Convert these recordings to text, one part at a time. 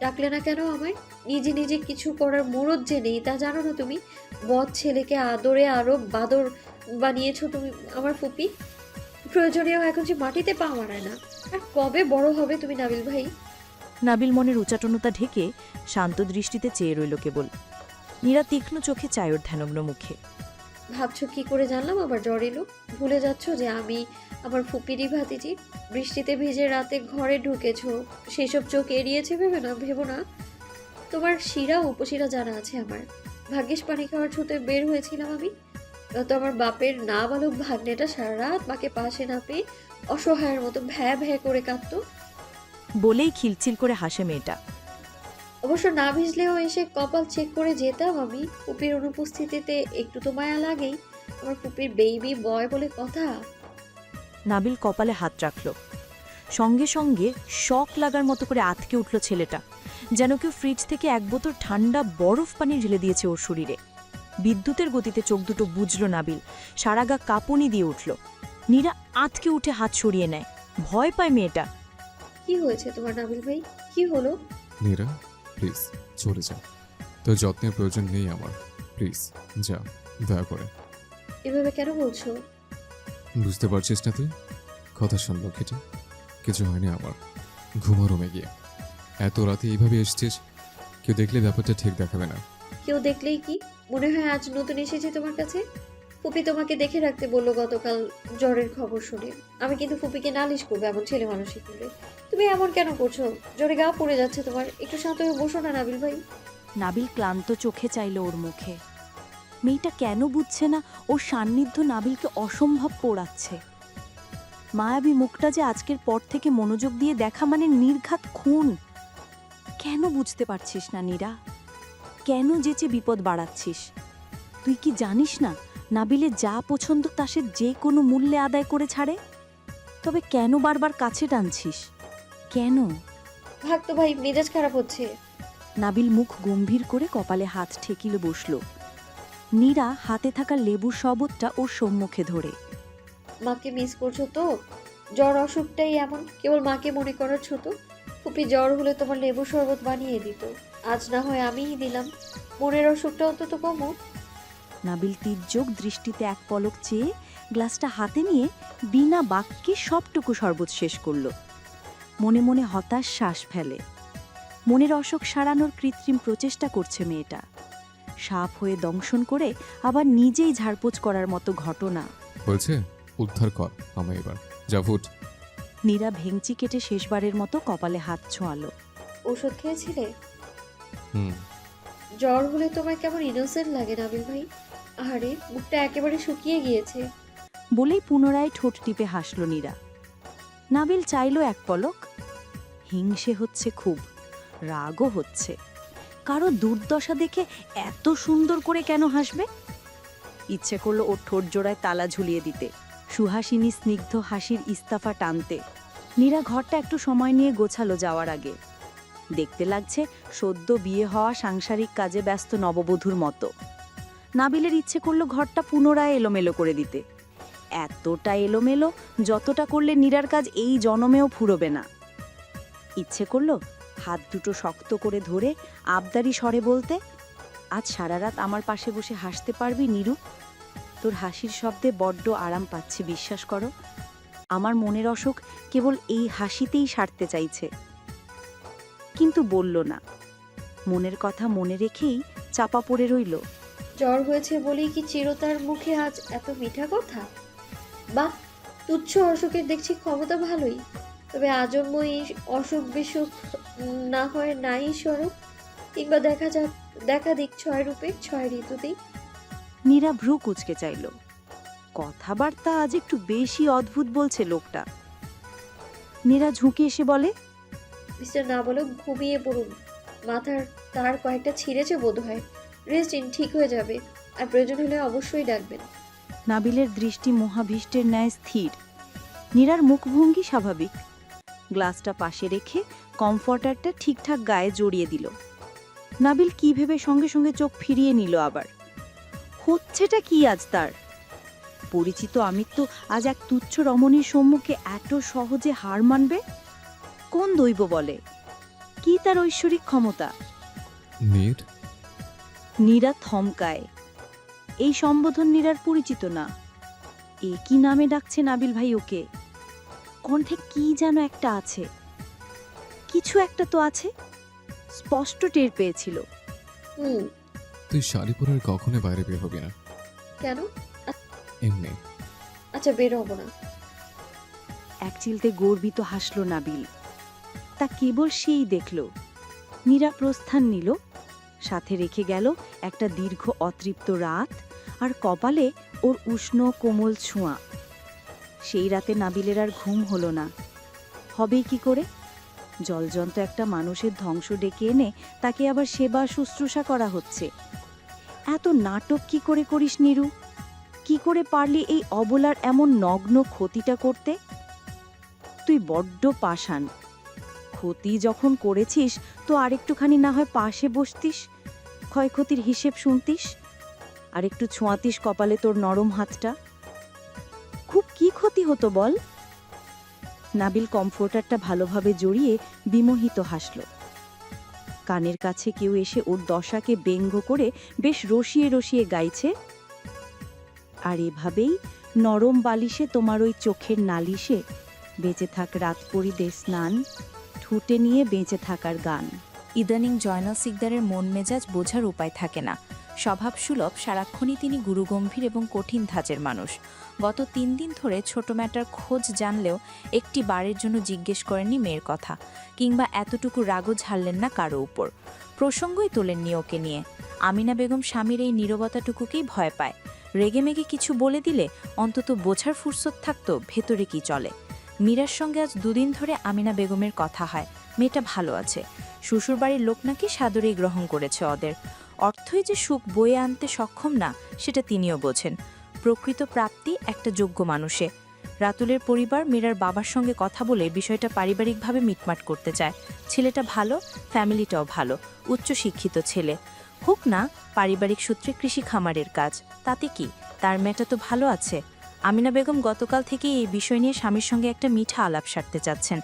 ডাকলে না কেন আমায়? নিজে নিজে কিছু করার মুরদ যে নেই তা জানো না তুমি? বদ ছেলেকে আদরে আরো বাদর বানিয়েছো তুমি আমার ফুপি। প্রয়োজনীয় এখন যে মাটিতে পা মারায় না। আর কবে বড় হবে তুমি নাবিল ভাই? নাবিল মনের উচাটনতা ঢেকে শান্ত দৃষ্টিতে চেয়ে রইল কেবল। নীরা তীক্ষ্ণ চোখে চায় ওর ধ্যানগ্ন মুখে। ভাবছো কি করে জানলাম আবার জ্বর এলো? ভুলে যাচ্ছ যে আমি আমার ফুপিরই ভাতিজি? বৃষ্টিতে ভিজে রাতে ঘরে ঢুকেছো, সেসব চোখ এড়িয়েছে ভেবো না। তোমার শিরা উপশিরা জানা আছে আমার। ভাগ্যিস পানি খাওয়ার ছুতে বের হয়েছিলাম আমি। তো আমার বাপের নাবালক ভাগ্নেটা সারা রাত মাকে পাশে না পেয়ে অসহায়ের মতো ভ্যা ভ্যা করে কাঁদতো। বলেই খিলচিল করে হাসে মেয়েটা। অবশ্য না ভিজলেও এসে কপাল চেক করে যেতাম আমি। ফুপির অনুপস্থিতিতে একটু তো মায়া লাগেই। আমার ফুপির বেবি বয় বলে কথা। নাবিল কপালে হাত রাখল। সঙ্গে সঙ্গে শক লাগার মতো করে আতকে উঠল ছেলেটা, যেন কেউ ফ্রিজ থেকে এক বোতল ঠান্ডা বরফ পানি ঢেলে দিয়েছে ওর শরীরে। বিদ্যুতের গতিতে চোখ দুটো বুঝল নাবিল, সারা গা কাঁপুনি দিয়ে উঠল। নীরা আতকে উঠে হাত সরিয়ে নেয়। ভয় পায় মেয়েটা। কি হয়েছে তোমার নাবিল ভাই? কি হলো? নীরা, প্লিজ চলে যা। তোর যত্নের প্রয়োজন নেই আমার। প্লিজ যা, দয়া করে। এভাবে কেন বলছো? বুঝতে পারছিস না তুই? কথা শোন লক্ষ্মীটি, কিছু হয়নি আমার। ঘুমো রুমে গিয়ে। এত রাতে এইভাবে এসছিস, কেউ দেখলে ব্যাপারটা ঠিক দেখাবে না। কেউ দেখলেই কি? মনে হয় আজ নতুন এসেছে তোমার কাছে? ফুপি তোমাকে দেখে রাখতে বললো গতকাল জ্বরের খবর শুনে। আমি কিন্তু ফুপিকে নালিশ করবো এমন ছেলে মানুষই করলে। তুমি এমন কেন করছো? জ্বরে গা পড়ে যাচ্ছে তোমার। একটু শান্ত হয়ে বসো না নাবিল ভাই। নাবিল ক্লান্ত চোখে চাইল ওর মুখে। মেয়েটা কেন বুঝছে না ওর সান্নিধ্য নাবিলকে অসম্ভব পোড়াচ্ছে। মায়াবী মুখটা যে আজকের পর থেকে মনোযোগ দিয়ে দেখা মানে নির্ঘাত খুন। কেন বুঝতে পারছিস না নীরা? কেন যেচে বিপদ বাড়াচ্ছিস? তুই কি জানিস না নাবিলের যা পছন্দ তা সে যে কোনো মূল্যে আদায় করে ছাড়ে? তবে কেন বারবার কাছে টানছিস? কেন? ভাগ তো ভাই, মেজাজ খারাপ হচ্ছে। নাবিল মুখ গম্ভীর করে কপালে হাত ঠেকিলে বসল। নীরা হাতে থাকা লেবুর শরবতটা ওর সম্মুখে ধরে। মাকে মিস করছো তো? জ্বর অসুখটাই এমন, কেবল মাকে মনে করার ছোট। ফুপি জ্বর হলে তোমার লেবু শরবত বানিয়ে দিত। আজ না হয় আমিই দিলাম। মনের অসুখটা অন্তত কমুক। নাবিল তির্যক দৃষ্টিতে এক পলক চেয়ে গ্লাসটা হাতে নিয়ে বিনা বাক্যে সবটুকু শরবত শেষ করল। মনে মনে হতাশ শ্বাস ফেলে। মনের অসুখ সারানোর কৃত্রিম প্রচেষ্টা করছে মেয়েটা। সাপ হয়ে দংশন করে আবার নিজেই ঝাড়পোছ করার মতো ঘটনা। বলছে উদ্ধার কর আমায় এবার। যা ফুট। নীরা ভেঙচি কেটে শেষবারের মতো কপালে হাত ছোঁয়ালো। ওষুধ খেয়েছিলে? হুম। জ্বর হলে তোমার কেমন ইনোসেন্ট লাগে নাবিল ভাই। আহারে, মুখটা একেবারে শুকিয়ে গিয়েছে। বলেই পুনরায় ঠোঁট টিপে হাসল নীরা। নাবিল চাইল এক পলক। হিংসে হচ্ছে খুব, রাগও হচ্ছে। কারো দুর্দশা দেখে এত সুন্দর করে কেন হাসবে? ইচ্ছে করলো ওর ঠোঁট জোড়ায় তালা ঝুলিয়ে দিতে, সুহাসিনী স্নিগ্ধ হাসির ইস্তাফা টানতে। নীরা ঘরটা একটু সময় নিয়ে গোছালো যাওয়ার আগে। দেখতে লাগছে সদ্য বিয়ে হওয়া সাংসারিক কাজে ব্যস্ত নববধূর মতো। নাবিলের ইচ্ছে করলো ঘরটা পুনরায় এলোমেলো করে দিতে। এতটা এলোমেলো যতটা করলে নীরার কাজ এই জনমেও ফুরোবে না। ইচ্ছে করলো হাত দুটো শক্ত করে ধরে আবদারি স্বরে বলতে, আজ সারা রাত আমার পাশে বসে হাসতে পারবি নীরু? তোর হাসির শব্দে বড্ড আরাম পাচ্ছি, বিশ্বাস করো। আমার মনের অসুখ কেবল এই হাসিতেই সারতে চাইছে। কিন্তু বলল না। মনের কথা মনে রেখেই চাপা পড়ে রইল। জ্বর হয়েছে বলেই কি চিরতার মুখে আজ এত মিঠা কথা? বাহ, তুচ্ছ অসুখের দেখছি ক্ষমতা ভালোই। তবে আজন্ম এই অসুখ বিসুখ না হয় নাই স্বরূপ, কিংবা দেখা দিক ছয় রূপে ছয় ঋতুতেই। নীরা ভ্রু কুঁচকে চাইল। কথাবার্তা আজ একটু বেশি অদ্ভুত বলছে লোকটা। নীরা ঝুঁকে এসে বলে, মিস্টার না বলো, ঘুমিয়ে পড়ুন। মাথার তার কয়েকটা ছিঁড়েছে বোধ হয়। রেস্ট ইন, ঠিক হয়ে যাবে। আর প্রয়োজন হলে অবশ্যই ডাকবেন। নাবিলের দৃষ্টি মহাভীষ্টের ন্যায় স্থির। নীরার মুখভঙ্গি স্বাভাবিক। গ্লাসটা পাশে রেখে কমফর্টারটা ঠিকঠাক গায়ে জড়িয়ে দিল। নাবিল কি ভেবে সঙ্গে সঙ্গে চোখ ফিরিয়ে নিল আবার। হচ্ছেটা কি আজ তার? পরিচিত আমৃত্যু আজ এক তুচ্ছ রমণীর সম্মুখে এত সহজে হার মানবে? কোন দৈব বলে? কি তার ঐশ্বরিক ক্ষমতা? মেয়ের নীরা থমকায়। এই সম্বোধন নীরার পরিচিত না। এ কি নামে ডাকছে নাবিল ভাই ওকে? কণ্ঠে কি যেন একটা আছে, কিছু একটা তো আছে, স্পষ্ট টের পেয়েছিল। হুম। তুই শাড়ি পরে আর কখনো বাইরে বের হবি না। কেন? এমনি। আচ্ছা, বের হবো না। এক চিলতে গর্বিত হাসল নাবিল। তা কেবল সেই দেখল। নীরা প্রস্থান নিল, সাথে রেখে গেল একটা দীর্ঘ অতৃপ্ত রাত আর কপালে ওর উষ্ণ কোমল ছোঁয়া। সেই রাতে নাবিলের আর ঘুম হলো না। হবে কি করে? জলজন্ত একটা মানুষের ধ্বংস ডেকে এনে তাকে আবার সেবা শুশ্রূষা করা হচ্ছে। এত নাটক কি করে করিস নীরু? কি করে পারলি এই অবলার এমন নগ্ন ক্ষতিটা করতে? তুই বড্ড পাষাণ। ক্ষতি যখন করেছিস তো আরেকটুখানি না হয় পাশে বসতিস, ক্ষয়ক্ষতির হিসেব শুনতিস, আর একটু ছোঁয়াতিস কপালে তোর নরম হাতটা। খুব কি ক্ষতি হতো বল? নাবিল কমফোর্টারটা ভালোভাবে জড়িয়ে বিমোহিত হাসল। কানের কাছে কেউ এসে ওর দশাকে ব্যঙ্গ করে বেশ রসিয়ে রসিয়ে গাইছে, আর এভাবেই নরম বালিশে তোমার ওই চোখের নালিশে বেঁচে থাক রাত পরিদে স্নান, ঠুটে নিয়ে বেঁচে থাকার গান। ইদানিং জয়নাল সিকদারের মন মেজাজ বোঝার উপায় থাকে না। স্বভাবসুলভ, সারাক্ষণই তিনি গুরুগম্ভীর এবং কঠিন ধাঁচের মানুষ। গত 3 দিন ধরে ছোট ম্যাটার খোঁজ জানলেও একটি বারের জন্য জিজ্ঞেস করেননি মেয়ের কথা, কিংবা এতটুকু রাগও ঝাড়লেন না কারো উপর। প্রসঙ্গই তোলেননি ওকে নিয়ে। আমিনা বেগম স্বামীর এই নীরবতাটুকুকেই ভয় পায়। রেগেমেগে কিছু বলে দিলে অন্তত বোঝার ফুরসত থাকতো ভেতরে কি চলে। মীরার সঙ্গে আজ 2 দিন ধরে আমিনা বেগমের কথা হয়। মেয়েটা ভালো আছে। শ্বশুরবাড়ির লোক নাকি সাদরেই গ্রহণ করেছে ওদের। অর্থই যে সুখ বয়ে আনতে সক্ষম না, সেটা তিনিও বোঝেন। প্রকৃত প্রাপ্তি একটা যোগ্য মানুষে। রাতুলের পরিবার মীরার বাবার সঙ্গে কথা বলে বিষয়টা পারিবারিকভাবে মিটমাট করতে চায়। ছেলেটা ভালো, ফ্যামিলিটাও ভালো, উচ্চশিক্ষিত ছেলে। হোক না পারিবারিক সূত্রে কৃষি খামারের কাজ, তাতে কি? তার মেয়েটা তো ভালো আছে। আমিনা বেগম গতকাল থেকেই এই বিষয় নিয়ে স্বামীর সঙ্গে একটা মিঠা আলাপ সারতে চাচ্ছেন।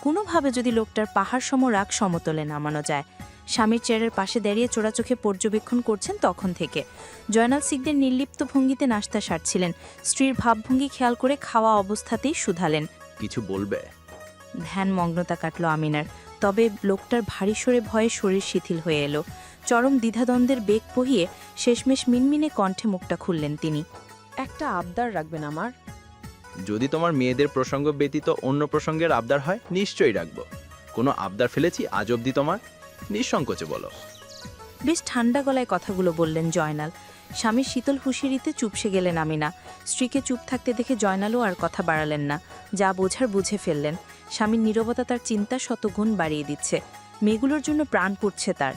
কোনোভাবে যদি লোকটার পাহাড় সম রাগ সমতলে নামানো যায়। স্বামীর চেয়ারের পাশে দাঁড়িয়ে চোরাচোখে পর্যবেক্ষণ করছেন তখন থেকে। জয়নাল সিকদার নির্লিপ্ত ভঙ্গিতে নাশতা সারছিলেন। স্ত্রীর ভাবভঙ্গি খেয়াল করে খাওয়া অবস্থাতেই শুধালেন, কিছু বলবে? ধ্যান মগ্নতা কাটল আমিনার। তবে লোকটার ভারী সরে ভয়ে শরীর শিথিল হয়ে এলো। চরম দ্বিধাদ্বন্দ্বের বেগ বহিয়ে শেষমেশ মিনমিনে কণ্ঠে মুখটা খুললেন তিনি। একটা আবদার রাখবেন আমার? যদি তোমার মেয়েদের প্রসঙ্গ ব্যতীত অন্য প্রসঙ্গের আবদার হয় নিশ্চয়ই রাখবো। কোনো আবদার ফেলেছি আজ অবধি তোমার? নিঃসংকোচে বলো। বেশ ঠান্ডা গলায় কথাগুলো বললেন জয়নাল। স্বামীর শীতল হুঁশিয়ারিতে চুপসে গেলেন আমিনা। স্ত্রীকে চুপ থাকতে দেখে জয়নালও আর কথা বাড়ালেন না। যা বোঝার বুঝে ফেললেন। স্বামীর নীরবতা তার চিন্তা শতগুণ বাড়িয়ে দিচ্ছে। মেয়েগুলোর জন্য প্রাণ পুড়ছে তার।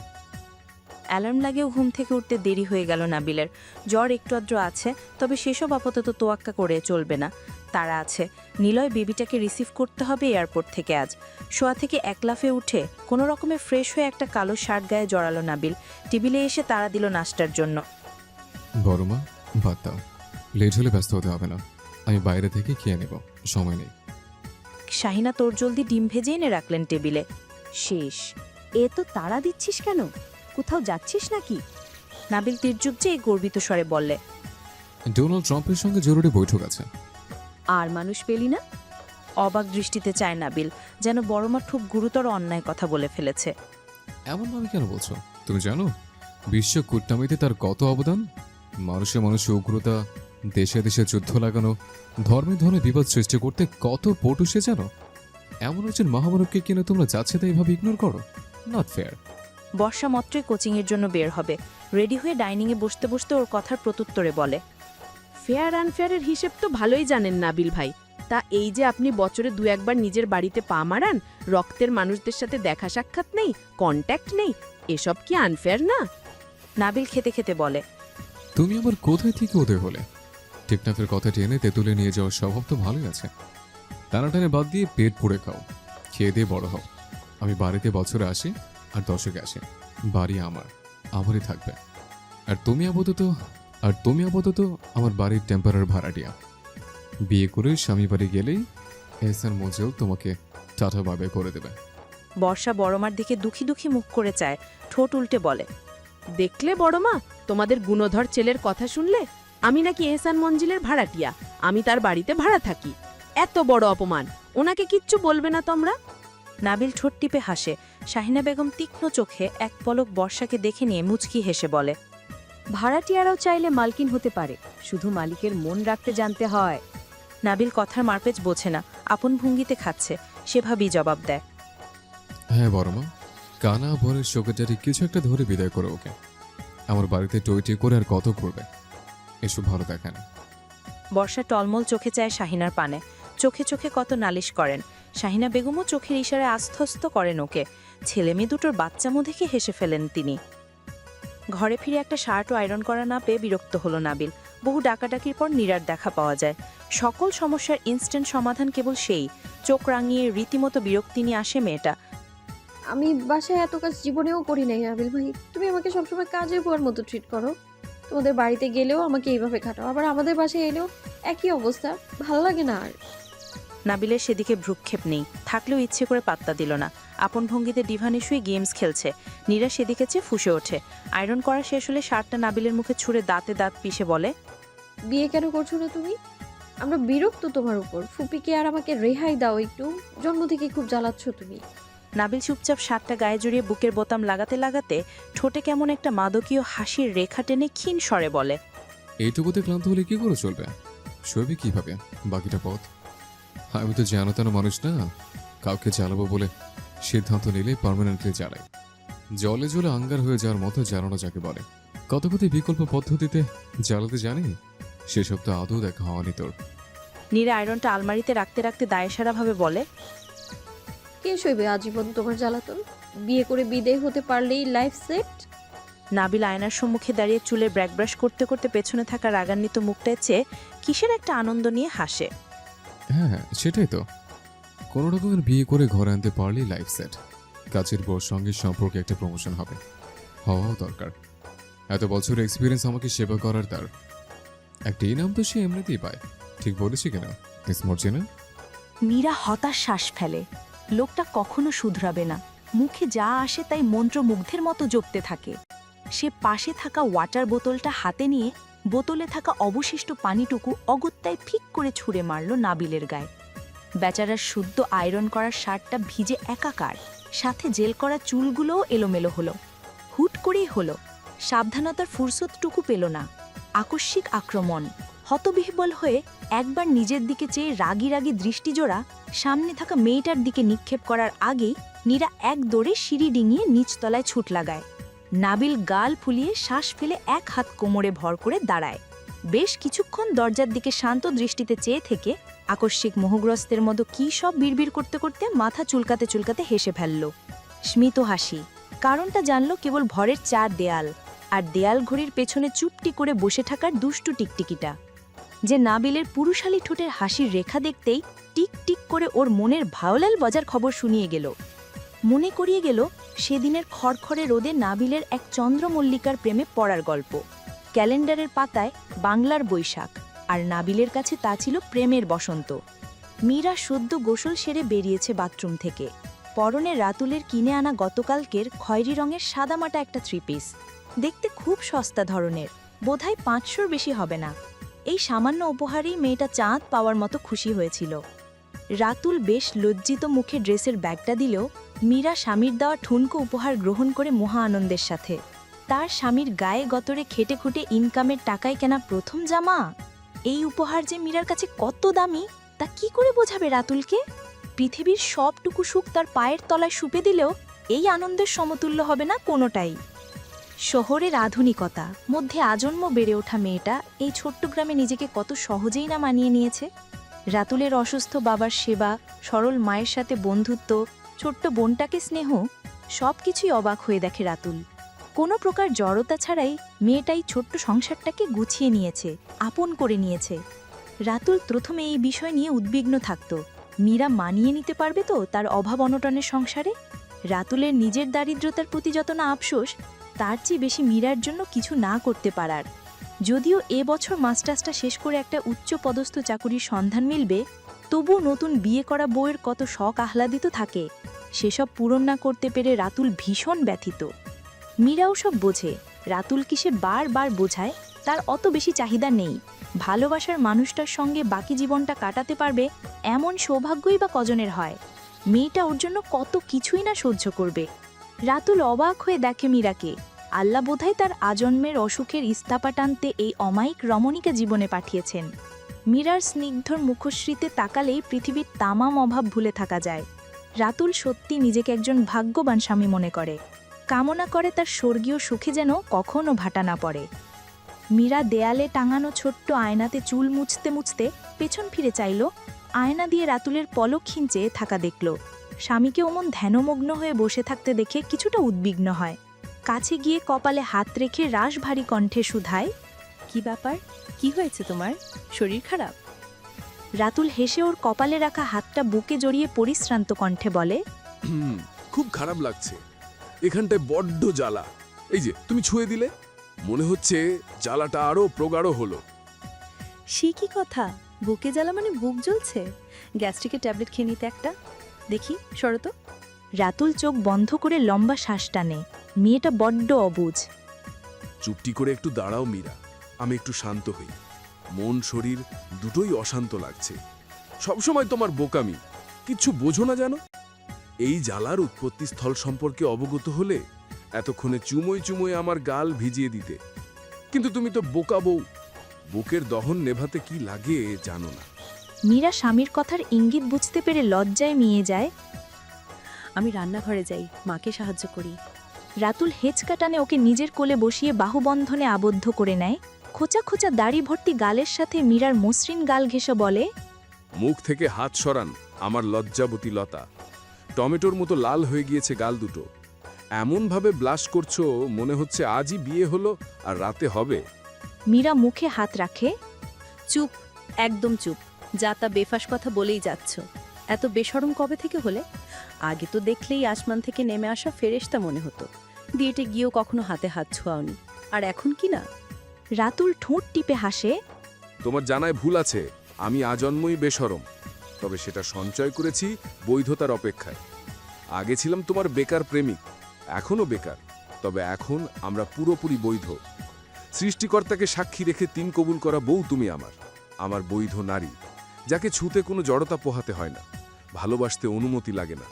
অ্যালার্ম লাগেও ঘুম থেকে উঠতে দেরি হয়ে গেল নাবিলের। জ্বর একটু আদ্র আছে, তবে সেসব আপাতত তোয়াক্কা করে চলবে না। তারা আছে, নিলয় বেবিটাকে রিসিভ করতে হবে এয়ারপোর্ট থেকে আজ। শোয়া থেকে এক লাফে উঠে কোনো রকমে ফ্রেশ হয়ে একটা কালো শার্ট গায়ে জড়ালো নাবিল। টেবিলে এসে তাড়া দিল নাস্তার জন্য। বড় মা, ভাত দাও। লেট হলে ব্যস্ত হতে হবে না, আমি বাইরে থেকে খেয়ে নেব, সময় নেই। শাহিনা তোর জলদি ডিম ভেজে এনে রাখলেন টেবিলে। শেষ। এ তো তাড়া দিচ্ছিস কেন? কোথাও যাচ্ছিস নাকি? নাবিল তির্যুক যে গর্বিত স্বরে বললে, ডোনাল্ড ট্রাম্পের সঙ্গে জরুরি বৈঠক আছে। আর মানুষ পেলি না? অবাক দৃষ্টিতে চায় নাবিল, যেন বড়মা খুব গুরুতর অন্যায় কথা বলে ফেলেছে। এমনভাবে কেন বলছো? তুমি জানো বিশ্ব কূটনীতিতে তার কত অবদান? মানুষে মানুষে উগ্রতা, দেশে দেশে যুদ্ধ লাগানো, ধর্মে ধর্মে বিপদ সৃষ্টি করতে কত পটু সে জানো। এমন একজন মহামানবকে কিনে তোমরা যাচ্ছে তাই এইভাবে ইগনোর করো? Not fair. বর্ষা মাত্রই কোচিংয়ের জন্য বের হবে। রেডি হয়ে ডাইনিংয়ে বসতে বসতে ওর কথার প্রত্যুত্তরে বলে, ফেয়ার আনফেয়ারের হিসেব তো ভালোই জানেন নাবিল ভাই। তা এই যে আপনি বছরে 2-1 বার নিজের বাড়িতে পা মারান, রক্তের মানুষদের সাথে দেখা সাক্ষাৎ নেই, কন্ট্যাক্ট নেই, এসব কি আনফেয়ার না? নাবিল খেতে খেতে বলে, তুমি আবার কোথায় থেকে ওদের হলে? টেকনাফের কথা টেনে তেঁতুলে নিয়ে যাওয়ার স্বভাব তো ভালোই আছে। টানাটানে বাদ দিয়ে পেট পুড়ে খাও, খেয়ে দিয়ে বড় হও। আমি বাড়িতে বছরে আসি আর দশকে আসি, বাড়ি আমারই থাকবে। আর তুমি আপাতত আমার বাড়ির টেম্পারারি ভাড়াটিয়া। বিয়ে করে স্বামী বাড়ি গেলেই এহসান মোজেও তোমাকে টাটা বাই বাই করে দেবে। বর্ষা বড়মার দিকে দুঃখী দুঃখী মুখ করে চায়, ঠোঁট উল্টে বলে, দেখলে বড় মা, তোমাদের গুণধর ছেলের কথা শুনলে? আমি নাকি এহসান মঞ্জিলের ভাড়াটিয়া, আমি তার বাড়িতে ভাড়া থাকি। এত বড় অপমান, ওনাকে কিচ্ছু বলবে না তোমরা? নাবিল ঠোঁট টিপে হাসে। শাহিনা বেগম তীক্ষ্ণ চোখে এক পলক বর্ষাকে দেখে নিয়ে মুচকি হেসে বলে, ভাড়াটিয়ারাও চাইলে মালকিন হতে পারে, শুধু মালিকের মন রাখতে জানতে হয়। নাবিল কথার মারপেচ বোঝে না, আপন ভঙ্গিতে খাচ্ছে, সেভাবেই জবাব দেয়, হ্যাঁ বড় মা, কানা ভরের সেক্রেটারি কিছু একটা ধরে বিদায় করে ওকে। আমার বাড়িতে টইটি করে আর কত করবে, এসব ভালো দেখে না। বর্ষা টলমল চোখে চায় শাহিনার পানে, চোখে চোখে কত নালিশ করেন। শাহিনা বেগমও চোখের ইশারায় আস্থস্ত করেন ওকে। ছেলে মেয়ে দুটোর বাচ্চামো দেখে হেসে ফেলেন তিনি। ঘরে ফিরে একটা শার্টও আয়রন করা না পেয়ে বিরক্ত হলো নাবিল। বহু ডাকাডাকির পর নীরার দেখা পাওয়া যায়। সকল সমস্যার ইনস্ট্যান্ট সমাধান কেবল সেই। চোখ রাঙিয়ে রীতিমতো বিরক্তি নিয়ে আসে মেয়েটা। আমি বাসায় এত কাজ জীবনেও করি নাই নাবিল ভাই, তুমি আমাকে সবসময় কাজের বুয়ার মতো ট্রিট করো। তোমাদের বাড়িতে গেলেও আমাকে এইভাবে খাটাও, আবার আমাদের বাসায় এলেও একই অবস্থা, ভালো লাগে না আর। নাবিলের সেদিকে ভ্রুক্ষেপ নেই, থাকলেও ইচ্ছে করে পাত্তা দিল না। আপন ভঙ্গিতে ডিভানে শুয়ে গেমস খেলছে। নীরা সেদিকে চেয়ে ফুঁসে ওঠে। আয়রন করা শেষ হলে শার্টটা নাবিলের মুখে ছুঁড়ে দাঁতে দাঁত পিষে বলে, বিয়ে কেন করছো না তুমি? আমরা বিরক্ত তোমার উপর। ফুপিকে আর আমাকে রেহাই দাও একটু, জন্ম থেকে খুব জ্বালাচ্ছ তুমি। নাবিল চুপচাপ শার্টটা গায়ে জড়িয়ে বুকের বোতাম লাগাতে লাগাতে ঠোঁটে কেমন একটা মাদকীয় হাসির রেখা টেনে ক্ষীণ স্বরে বলে, এইটুকুতে ক্লান্ত হলে কি করে চলবে? শোবে কিভাবে বাকিটা পথ? আমি তো জানো তেন মানুষ না, কাউকে জ্বালাবো বলে সিদ্ধান্ত নিলে পার্মানেন্টলি জ্বালাই। জলে জলে আঙ্গার হয়ে যাওয়ার মতো জ্বালানো যাকে বলে। কত কত বিকল্প পদ্ধতিতে জ্বালাতে জানি, সেসব তো আদৌ দেখা হয়নি তোর। নীরা আয়রনটা আলমারিতে রাখতে রাখতে দায়সারাভাবে বলে, কে সইবে আজীবন তোমার জ্বালাতন? বিয়ে করে বিদেয় হতে পারলেই লাইফ সেট। নাবিল আয়নার সম্মুখে দাঁড়িয়ে চুলের ব্র্যাক ব্রাশ করতে করতে পেছনে থাকা রাগান্বিত মুখটায় চেয়ে কিসের একটা আনন্দ নিয়ে হাসে। হ্যাঁ সেটাই তো, কোনো রকমের বিয়ে করে ঘরে আনতে পারলেই লাইফ সেট। কাছের বউর সঙ্গে সম্পর্কে একটা প্রমোশন হবে, হওয়াও দরকার। এত বছর এক্সপিরিয়েন্স আমাকে সেবা করার, তার একটা ইনাম তো সে এমনিতেই পায়। ঠিক বলেছি কেন মিস মর্জিনা? মীরা হতাশ শ্বাস ফেলে। লোকটা কখনো শুধরাবে না, মুখে যা আসে তাই মন্ত্রমুগ্ধের মতো জপতে থাকে। সে পাশে থাকা ওয়াটার বোতলটা হাতে নিয়ে বোতলে থাকা অবশিষ্ট পানিটুকু অগত্যায় ফিক করে ছুঁড়ে মারল নাবিলের গায়ে। বেচারার শুদ্ধ আয়রন করার শার্টটা ভিজে একাকার, সাথে জেল করা চুলগুলোও এলোমেলো হলো। হুট করেই হলো, সাবধানতার ফুরসতটুকু পেল না। আকস্মিক আক্রমণ। হতবিহ্বল হয়ে একবার নিজের দিকে চেয়ে রাগি রাগি দৃষ্টিজোড়া সামনে থাকা মেয়েটার দিকে নিক্ষেপ করার আগেই নীরা এক দৌড়ে সিঁড়ি ডিঙিয়ে নিচতলায় ছুট লাগায়। নাবিল গাল ফুলিয়ে শ্বাস ফেলে এক হাত কোমরে ভর করে দাঁড়ায়। বেশ কিছুক্ষণ দরজার দিকে শান্ত দৃষ্টিতে চেয়ে থেকে আকস্মিক মোহগ্রস্তের মতো কী সব বিড়বিড় করতে করতে মাথা চুলকাতে চুলকাতে হেসে ফেলল। স্মিত হাসি। কারণটা জানল কেবল ভরের 4 দেয়াল, আর দেয়াল ঘড়ির পেছনে চুপটি করে বসে থাকার দুষ্টু টিকটিকিটা, যে নাবিলের পুরুষালী ঠোঁটের হাসির রেখা দেখতেই টিক টিক করে ওর মনের ভাওলাল বাজার খবর শুনিয়ে গেল। মনে করিয়ে গেল সেদিনের খড়খড়ে রোদে নাবিলের এক চন্দ্রমল্লিকার প্রেমে পড়ার গল্প। ক্যালেন্ডারের পাতায় বাংলার বৈশাখ, আর নাবিলের কাছে তা ছিল প্রেমের বসন্ত। মীরা সদ্য গোসল সেরে বেরিয়েছে বাথরুম থেকে। পরনে রাতুলের কিনে আনা গতকালকের খয়েরি রঙের সাদামাটা একটা 3 পিস, দেখতে খুব সস্তা ধরনের, বোধহয় 500-র বেশি হবে না। এই সামান্য উপহারেই মেয়েটা চাঁদ পাওয়ার মতো খুশি হয়েছিল। রাতুল বেশ লজ্জিত মুখে ড্রেসের ব্যাগটা দিলেও মীরা স্বামীর দেওয়া ঠুনকো উপহার গ্রহণ করে মহা আনন্দের সাথে। তার স্বামীর গায়ে গতরে খেটে খুঁটে ইনকামের টাকায় কেনা প্রথম জামা। এই উপহার যে মীরার কাছে কত দামি তা কি করে বোঝাবে রাতুলকে? পৃথিবীর সবটুকু সুখ তার পায়ের তলায় সুপে দিলেও এই আনন্দের সমতুল্য হবে না কোনোটাই। শহরের আধুনিকতা মধ্যে আজন্ম বেড়ে ওঠা মেয়েটা এই ছোট্ট গ্রামে নিজেকে কত সহজেই না মানিয়ে নিয়েছে। রাতুলের অসুস্থ বাবার সেবা, সরল মায়ের সাথে বন্ধুত্ব, ছোট্ট বোনটাকে স্নেহ, সব কিছুই অবাক হয়ে দেখে রাতুল। কোনো প্রকার জড়তা ছাড়াই মেয়েটাই ছোট্ট সংসারটাকে গুছিয়ে নিয়েছে, আপন করে নিয়েছে। রাতুল প্রথমে এই বিষয় নিয়ে উদ্বিগ্ন থাকত, মীরা মানিয়ে নিতে পারবে তো তার অভাব অনটনের সংসারে? রাতুলের নিজের দারিদ্রতার প্রতি যত না আফসোস, তার চেয়ে বেশি মীরার জন্য কিছু না করতে পারার। যদিও এবছর মাস্টার্সটা শেষ করে একটা উচ্চ পদস্থ চাকুরির সন্ধান মিলবে, তবুও নতুন বিয়ে করা বউয়ের কত শখ আহ্লাদিত থাকে। সেসব পূরণ না করতে পেরে রাতুল ভীষণ ব্যথিত। মীরাও সব বোঝে, রাতুলকে সে বারবার বোঝায় তার অত বেশি চাহিদা নেই। ভালোবাসার মানুষটার সঙ্গে বাকি জীবনটা কাটাতে পারবে এমন সৌভাগ্যই বা কজনের হয়। মেয়েটা ওর জন্য কত কিছুই না সহ্য করবে। রাতুল অবাক হয়ে দেখে মীরাকে। আল্লাহ বোধহয় তার আজন্মের অসুখের ইস্তাপা টানতে এই অমায়িক রমণীকে জীবনে পাঠিয়েছেন। মীরার স্নিগ্ধর মুখশ্রীতে তাকালেই পৃথিবীর তামাম অভাব ভুলে থাকা যায়। রাতুল সত্যি নিজেকে একজন ভাগ্যবান স্বামী মনে করে, কামনা করে তার স্বর্গীয় সুখে যেন কখনো ভাটা না পড়ে। মীরা দেয়ালে টাঙানো ছোট্ট আয়নাতে চুল মুছতে মুছতে পেছন ফিরে চাইল। আয়না দিয়ে রাতুলের পলকহীন চেয়ে থাকা দেখল। স্বামীকে অমন ধ্যানমগ্ন হয়ে বসে থাকতে দেখে কিছুটা উদ্বিগ্ন হয়। কাছে গিয়ে কপালে হাত রেখে রাশভারী কণ্ঠে শুধায়, কি ব্যাপার? কি হয়েছে তোমার? শরীর খারাপ? রাতুল হেসে ওর কপালে রাখা হাতটা বুকে জড়িয়ে পরিশ্রান্ত কণ্ঠে বলে, খুব খারাপ লাগছে। এখানটায় বড্ড জ্বালা। এই যে তুমি ছুঁয়ে দিলে, মনে হচ্ছে জ্বালাটা আরো প্রগাঢ় হলো। সে কি কথা? বুকে জ্বালা মানে বুক জ্বলছে? গ্যাস্ট্রিকের ট্যাবলেট খেয়ে নিতে একটা। দেখি, সরো তো। রাতুল চোখ বন্ধ করে লম্বা শ্বাস টানে। মেয়েটা বড্ড অবুঝ। চুপটি করে একটু দাঁড়াও মীরা, আমি একটু শান্ত হই। মন শরীর দুটোই অশান্ত লাগছে। সবসময় তোমার বোকামি, কিচ্ছু বোঝো না জানো? এই জ্বালার উৎপত্তিস্থল সম্পর্কে অবগত হলে এতক্ষণে চুমোয় চুমোয় আমার গাল ভিজিয়ে দিতে। কিন্তু তুমি তো বোকা বউ, বুকের দহন নেভাতে কি লাগে জানো না। মীরা স্বামীর কথার ইঙ্গিত বুঝতে পেরে লজ্জায় মিয়ে যায়। আমি রান্নাঘরে যাই, মাকে সাহায্য করি। রাতুল হেঁচকা টানে ওকে নিজের কোলে বসিয়ে বাহুবন্ধনে আবদ্ধ করে নেয়। খোঁচা খোঁচা দাড়ি ভর্তি গালের সাথে মীরার মসৃণ গাল ঘেঁষে বলে, মুখ থেকে হাত সরান আমার লজ্জাবতী লতা। টমেটোর মতো লাল হয়ে গিয়েছে গাল দুটো। এমনভাবে ব্লাশ করছো মনে হচ্ছে আজই বিয়ে হলো আর রাতে হবে। মীরা মুখে হাত রাখে। চুপ, একদম চুপ। যা তা বেফাস কথা বলেই যাচ্ছ। এত বেশরম কবে থেকে হলে? আগে তো দেখলেই আসমান থেকে নেমে আসা ফেরেশতা মনে হতো। বিয়েটে গিয়েও কখনো হাতে হাত ছোঁয়াওনি, আর এখন কি না? রাতুল ঠোঁট টিপে হাসে। তোমার জানায় ভুল আছে, আমি আজন্মই বেশরম, তবে সেটা সঞ্চয় করেছি বৈধতার অপেক্ষায়। আগে ছিলাম তোমার বেকার প্রেমিক, এখনও বেকার, তবে এখন আমরা পুরোপুরি বৈধ। সৃষ্টিকর্তাকে সাক্ষী রেখে 3 কবুল করা বউ তুমি আমার বৈধ নারী, যাকে ছুঁতে কোনো জড়তা পোহাতে হয় না, ভালোবাসতে অনুমতি লাগে না,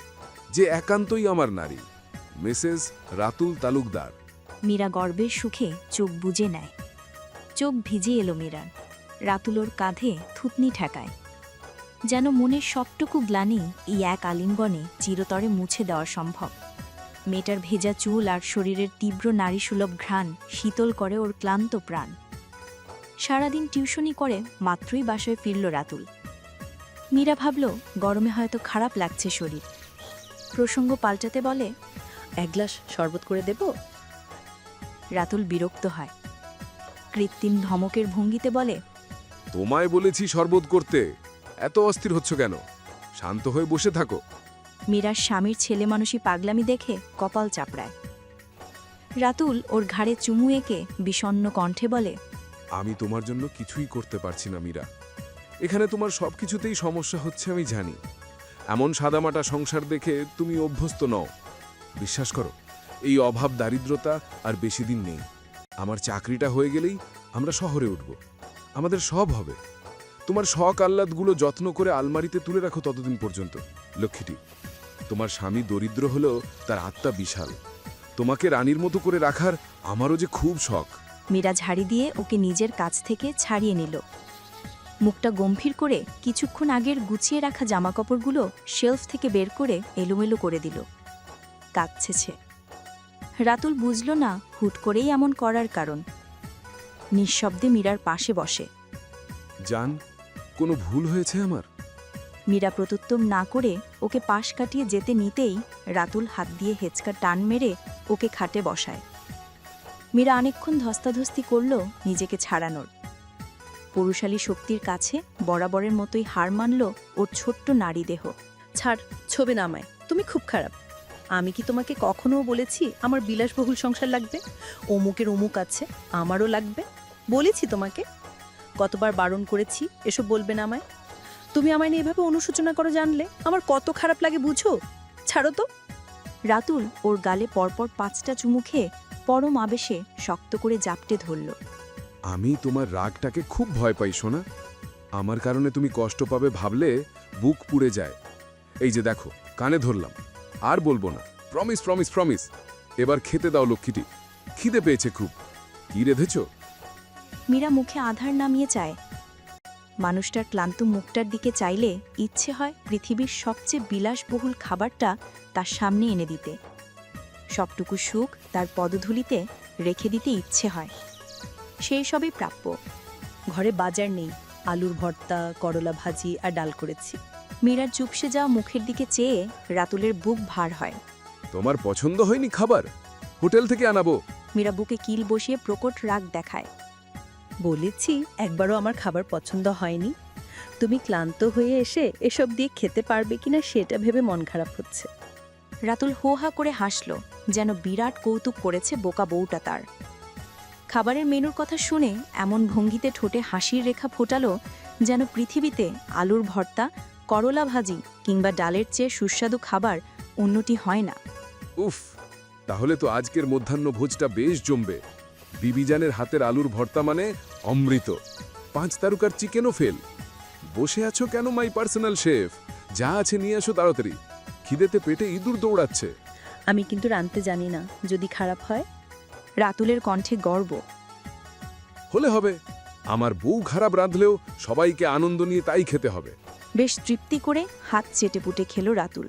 যে একান্তই আমার নারী, মিসেস রাতুল তালুকদার। মীরা গর্বের সুখে চোখ বুজে নেয়। চোখ ভিজে এলো মীরার। রাতুল ওর কাঁধে থুতনি ঠেকায়। যেন মনের সবটুকু গ্লানি এই এক আলিঙ্গনে চিরতরে মুছে দেওয়া সম্ভব। মেয়েটার ভেজা চুল আর শরীরের তীব্র নারীসুলভ ঘ্রাণ শীতল করে ওর ক্লান্ত প্রাণ। সারাদিন টিউশনি করে মাত্রই বাসায় ফিরল রাতুল। মীরা ভাবল গরমে হয়তো খারাপ লাগছে শরীর। প্রসঙ্গ পাল্টাতে বলে, এক গ্লাস শরবত করে দেব? রাতুল বিরক্ত হয়। কৃত্রিম ধমকের ভঙ্গিতে বলে, তোমায় বলেছি শরবত করতে, এত অস্থির হচ্ছ কেন? শান্ত হয়ে বসে থাকো। মীরার স্বামীর ছেলে মানুষই পাগলামি দেখে কপাল চাপড়ায়। রাতুল ওর ঘাড়ে চুমু এঁকে বিষণ্ণ কণ্ঠে বলে, আমি তোমার জন্য কিছুই করতে পারছি না মীরা। এখানে তোমার সবকিছুতেই সমস্যা হচ্ছে আমি জানি। এমন সাদামাটা সংসার দেখে তুমি অভ্যস্ত নও। বিশ্বাস করো, এই অভাব দারিদ্রতা আর বেশি দিন নেই। আমার চাকরিটা হয়ে গেলেই আমরা শহরে উঠব, আমাদের সব হবে। তোমার শখ আহ্লাদগুলো যত্ন করে আলমারিতে তুলে রাখো ততদিন পর্যন্ত। লক্ষ্মীটি, তোমার স্বামী দরিদ্র হলেও তার আত্মা বিশাল। তোমাকে রানীর মতো করে রাখার আমারও যে খুব শখ। মীরা ঝাড়ি দিয়ে ওকে নিজের কাছ থেকে ছাড়িয়ে নিল। মুখটা গম্ভীর করে কিছুক্ষণ আগের গুছিয়ে রাখা জামাকাপড়গুলো শেলফ থেকে বের করে এলোমেলো করে দিল। কাঁদছে। রাতুল বুঝল না হুট করেই এমন করার কারণ। নিঃশব্দে মীরার পাশে বসে। জান, কোনো ভুল হয়েছে আমার? মীরা প্রত্যুত্তর না করে ওকে পাশ কাটিয়ে যেতে নিতেই রাতুল হাত দিয়ে হেঁচকা টান মেরে ওকে খাটে বসায়। মীরা অনেকক্ষণ ধস্তাধস্তি করল নিজেকে ছাড়ানোর। পুরুষালী শক্তির কাছে বরাবরের মতোই হার মানল ওর ছোট্ট নারী দেহ। ছাড়, ছবে না আমায়, তুমি খুব খারাপ। আমি কি তোমাকে কখনো বলেছি আমার বিলাসবহুল সংসার লাগবে? অমুকের অমুক আছে, আমারও লাগবে? বলেছি তোমাকে? কতবার বারণ করেছি এসব বলবে না আমায়? তুমি আমায় নিয়ে এভাবে অনুশোচনা করো জানলে আমার কত খারাপ লাগে বুঝো? ছাড়ো তো। রাতুল ওর গালে পরপর 5টা চুমু খেয়ে পরম আবেশে শক্ত করে জাপটে ধরল। আমি তোমার রাগটাকে খুব ভয় পাই সোনা। আমার কারণে তুমি কষ্ট পাবে ভাবলে বুক পুড়ে যায়। এই যে দেখো, কানে ধরলাম, আর বলবো না। Promise promise promise. এবার খেতে দাও লক্ষ্মীটি, খিদে পেয়েছে খুব। কি রেধেছ? মীরা মুখে আধার নামিয়ে চায়। মানুষটার ক্লান্ত মুখটার দিকে চাইলে ইচ্ছে হয় পৃথিবীর সবচেয়ে বিলাসবহুল খাবারটা তার সামনে এনে দিতে। সবটুকু সুখ তার পদধূলিতে রেখে দিতে ইচ্ছে হয়। সেই সবই প্রাপ্য। ঘরে বাজার নেই, আলুর ভর্তা, করলা ভাজি আর ডাল করেছি। মীরার চুপসে যাওয়া মুখের দিকে চেয়ে রাতুলের বুক ভার হয়। তোমার পছন্দ হয়নি খাবার? হোটেল থেকে আনাবো। মীরা বুকে কিল বসিয়ে প্রকট রাগ দেখায়। বলেছি একবারও আমার খাবার পছন্দ হয়নি। তুমি ক্লান্ত হয়ে এসে এসব দিয়ে খেতে পারবে কিনা সেটা ভেবে মন খারাপ হচ্ছে। রাতুল হো হা করে হাসল, যেন বিরাট কৌতুক করেছে বোকা বউটা তার। খাবারের মেনুর কথা শুনে এমন ভঙ্গিতে ঠোঁটে হাসির রেখা ফোটালো যেন পৃথিবীতে আলুর ভর্তা, করলা ভাজি কিংবা ডালের চেয়ে সুস্বাদু খাবার অন্যটি হয় না। উফ, তাহলে তো আজকের মধ্যাহ্ন ভোজটা বেশ জমবে। বিবিজানের হাতের আলুর ভর্তা মানে অমৃত। 5 তারকার চিকেনও ফেল। বসে আছো কেন মাই পার্সোনাল শেফ? যা আছে নিয়ে আসো তাড়াতাড়ি। খিদেতে পেটে ইঁদুর দৌড়াচ্ছে। আমি কিন্তু রাঁধতে জানি না, যদি খারাপ হয়। রাতুলের কণ্ঠে গর্ব। হলে হবে, আমার বউ খারাপ রাঁধলেও সবাইকে আনন্দ নিয়ে তাই খেতে হবে। বেশ তৃপ্তি করে হাত চেটেপুটে খেল রাতুল।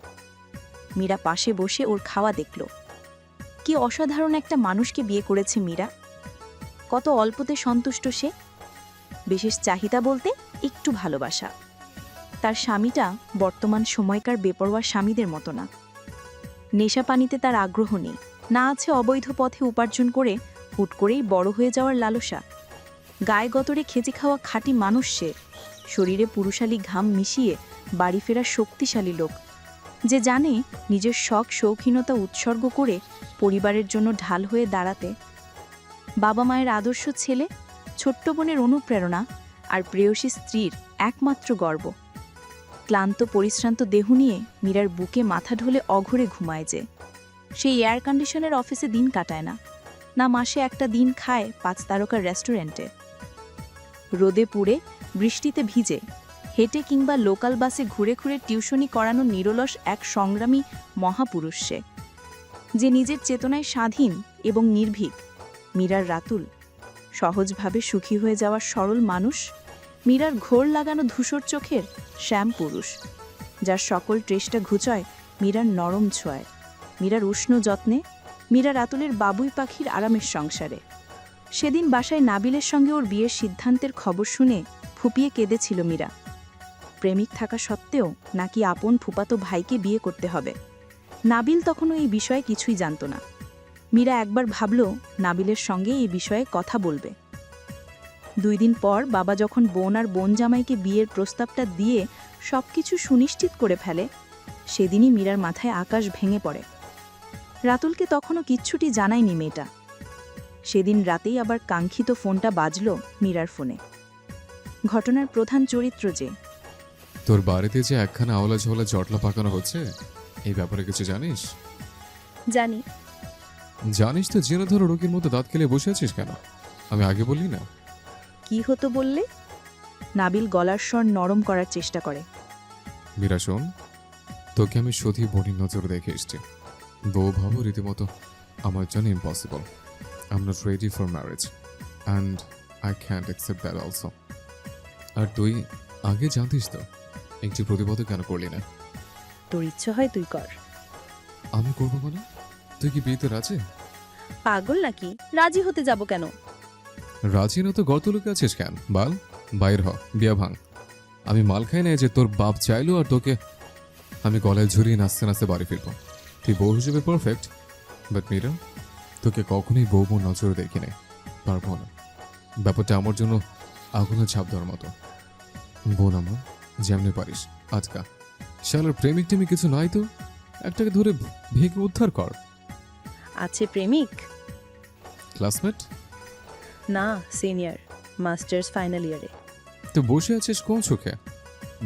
মীরা পাশে বসে ওর খাওয়া দেখল। কি অসাধারণ একটা মানুষকে বিয়ে করেছে মীরা। কত অল্পতে সন্তুষ্ট সে। বিশেষ চাহিদা বলতে একটু ভালোবাসা। তার স্বামীটা বর্তমান সময়কার বেপরোয়া স্বামীদের মতো না। নেশা পানিতে তার আগ্রহ নেই, না আছে অবৈধ পথে উপার্জন করে হুট করেই বড় হয়ে যাওয়ার লালসা। গায়ে গতরে খেচে খাওয়া খাঁটি মানুষ সে। শরীরে পুরুষালী ঘাম মিশিয়ে বাড়ি ফেরা শক্তিশালী লোক, যে জানে নিজের শখ শৌখিনতা উৎসর্গ করে পরিবারের জন্য ঢাল হয়ে দাঁড়াতে। বাবা মায়ের আদর্শ ছেলে, ছোট্ট বোনের অনুপ্রেরণা আর প্রেয়সী স্ত্রীর একমাত্র গর্ব। ক্লান্ত পরিশ্রান্ত দেহ নিয়ে মীরার বুকে মাথা ঢলে অঘরে ঘুমায় যে। সেই এয়ার কন্ডিশনের অফিসে দিন কাটায় না, না মাসে একটা দিন খায় 5 তারকার রেস্টুরেন্টে। রোদে পুড়ে, বৃষ্টিতে ভিজে, হেঁটে কিংবা লোকাল বাসে ঘুরে ঘুরে টিউশনি করানো নিরলস এক সংগ্রামী মহাপুরুষ সে, যে নিজের চেতনায় স্বাধীন এবং নির্ভীক। মীরার রাতুল সহজভাবে সুখী হয়ে যাওয়ার সরল মানুষ। মীরার ঘোর লাগানো ধূসর চোখের শ্যাম পুরুষ, যার সকল ট্রেসটা ঘুচয় মীরার নরম ছোঁয়ায়, মীরার উষ্ণ যত্নে, মীরা রাতুলের বাবুই পাখির আরামের সংসারে। সেদিন বাসায় নাবিলের সঙ্গে ওর বিয়ের সিদ্ধান্তের খবর শুনে ফুপিয়ে কেঁদেছিল মীরা। প্রেমিক থাকা সত্ত্বেও নাকি আপন ফুপাতো ভাইকে বিয়ে করতে হবে। নাবিল তখনও এই বিষয়ে কিছুই জানত না। মীরা একবার ভাবল নাবিলের সঙ্গে এই বিষয়ে কথা বলবে। 2 দিন পর বাবা যখন বোন আর বোন জামাইকে বিয়ের প্রস্তাবটা দিয়ে সবকিছু সুনিশ্চিত করে ফেলে, সেদিনই মীরার মাথায় আকাশ ভেঙে পড়ে। রাতুলকে তখনও কিচ্ছুটি জানায়নি মেয়েটা। সেদিন রাতেই আবার কাঙ্ক্ষিত ফোনটা বাজল মীরার ফোনে। ঘটনার প্রধান চরিত্র যে। তোর বাড়িতে যে একখানা আওলা ঝোলা জটলা পাকানো হচ্ছে, এই ব্যাপারে কিছু জানিস? জানি। জানিস তো জেনে ধরো রোগীর মতো দাঁত খেলে বসে আছিস কেন? আমি আগে বললি না? কি হতো বললে? নাবিল গলার স্বর নরম করার চেষ্টা করে। মীরা শোন, তোকে আমি সত্যি বোনের নজর দেখে এসছি। বউ ভাবো রীতিমতো আমার জন্য impossible. I am not ready for marriage and I can't accept that also. আর তুই আগে জানতিস তো, একটি প্রতিবাদও কেন করলি না? তোর ইচ্ছে হয় তুই কর। আমি করবো মানে? তুই কি বিয়েতে রাজি? পাগল নাকি? রাজি হতে যাব কেন? রাজি না তো গর্ত লুকে আছিস কেন? বাল, বাইর হ, বিয়া ভাঙ। আমি মাল খাই না যে তোর বাপ চাইলো আর তোকে আমি গলায় ঝুরিয়ে নাচতে নাচতে বাড়ি ফিরবো। তুই বউ হিসেবে পারফেক্ট, বাট মীরা তোকে কখনোই বউ বউ নজরে দেখি নাই, পারবো না। ব্যাপারটা আমার জন্য আগুনে ছাপ দেওয়ার মতো। বোন আমার, যেমনি পারিস আজকা। শালার প্রেমিক টেমিক কিছু নাই তো, একটাকে ধরে ভেঙে উদ্ধার কর। আছে প্রেমিক? ক্লাসমেট? না, সিনিয়র, মাস্টার্স ফাইনাল ইয়ারে। তো বসে আছিস কোন চোখে?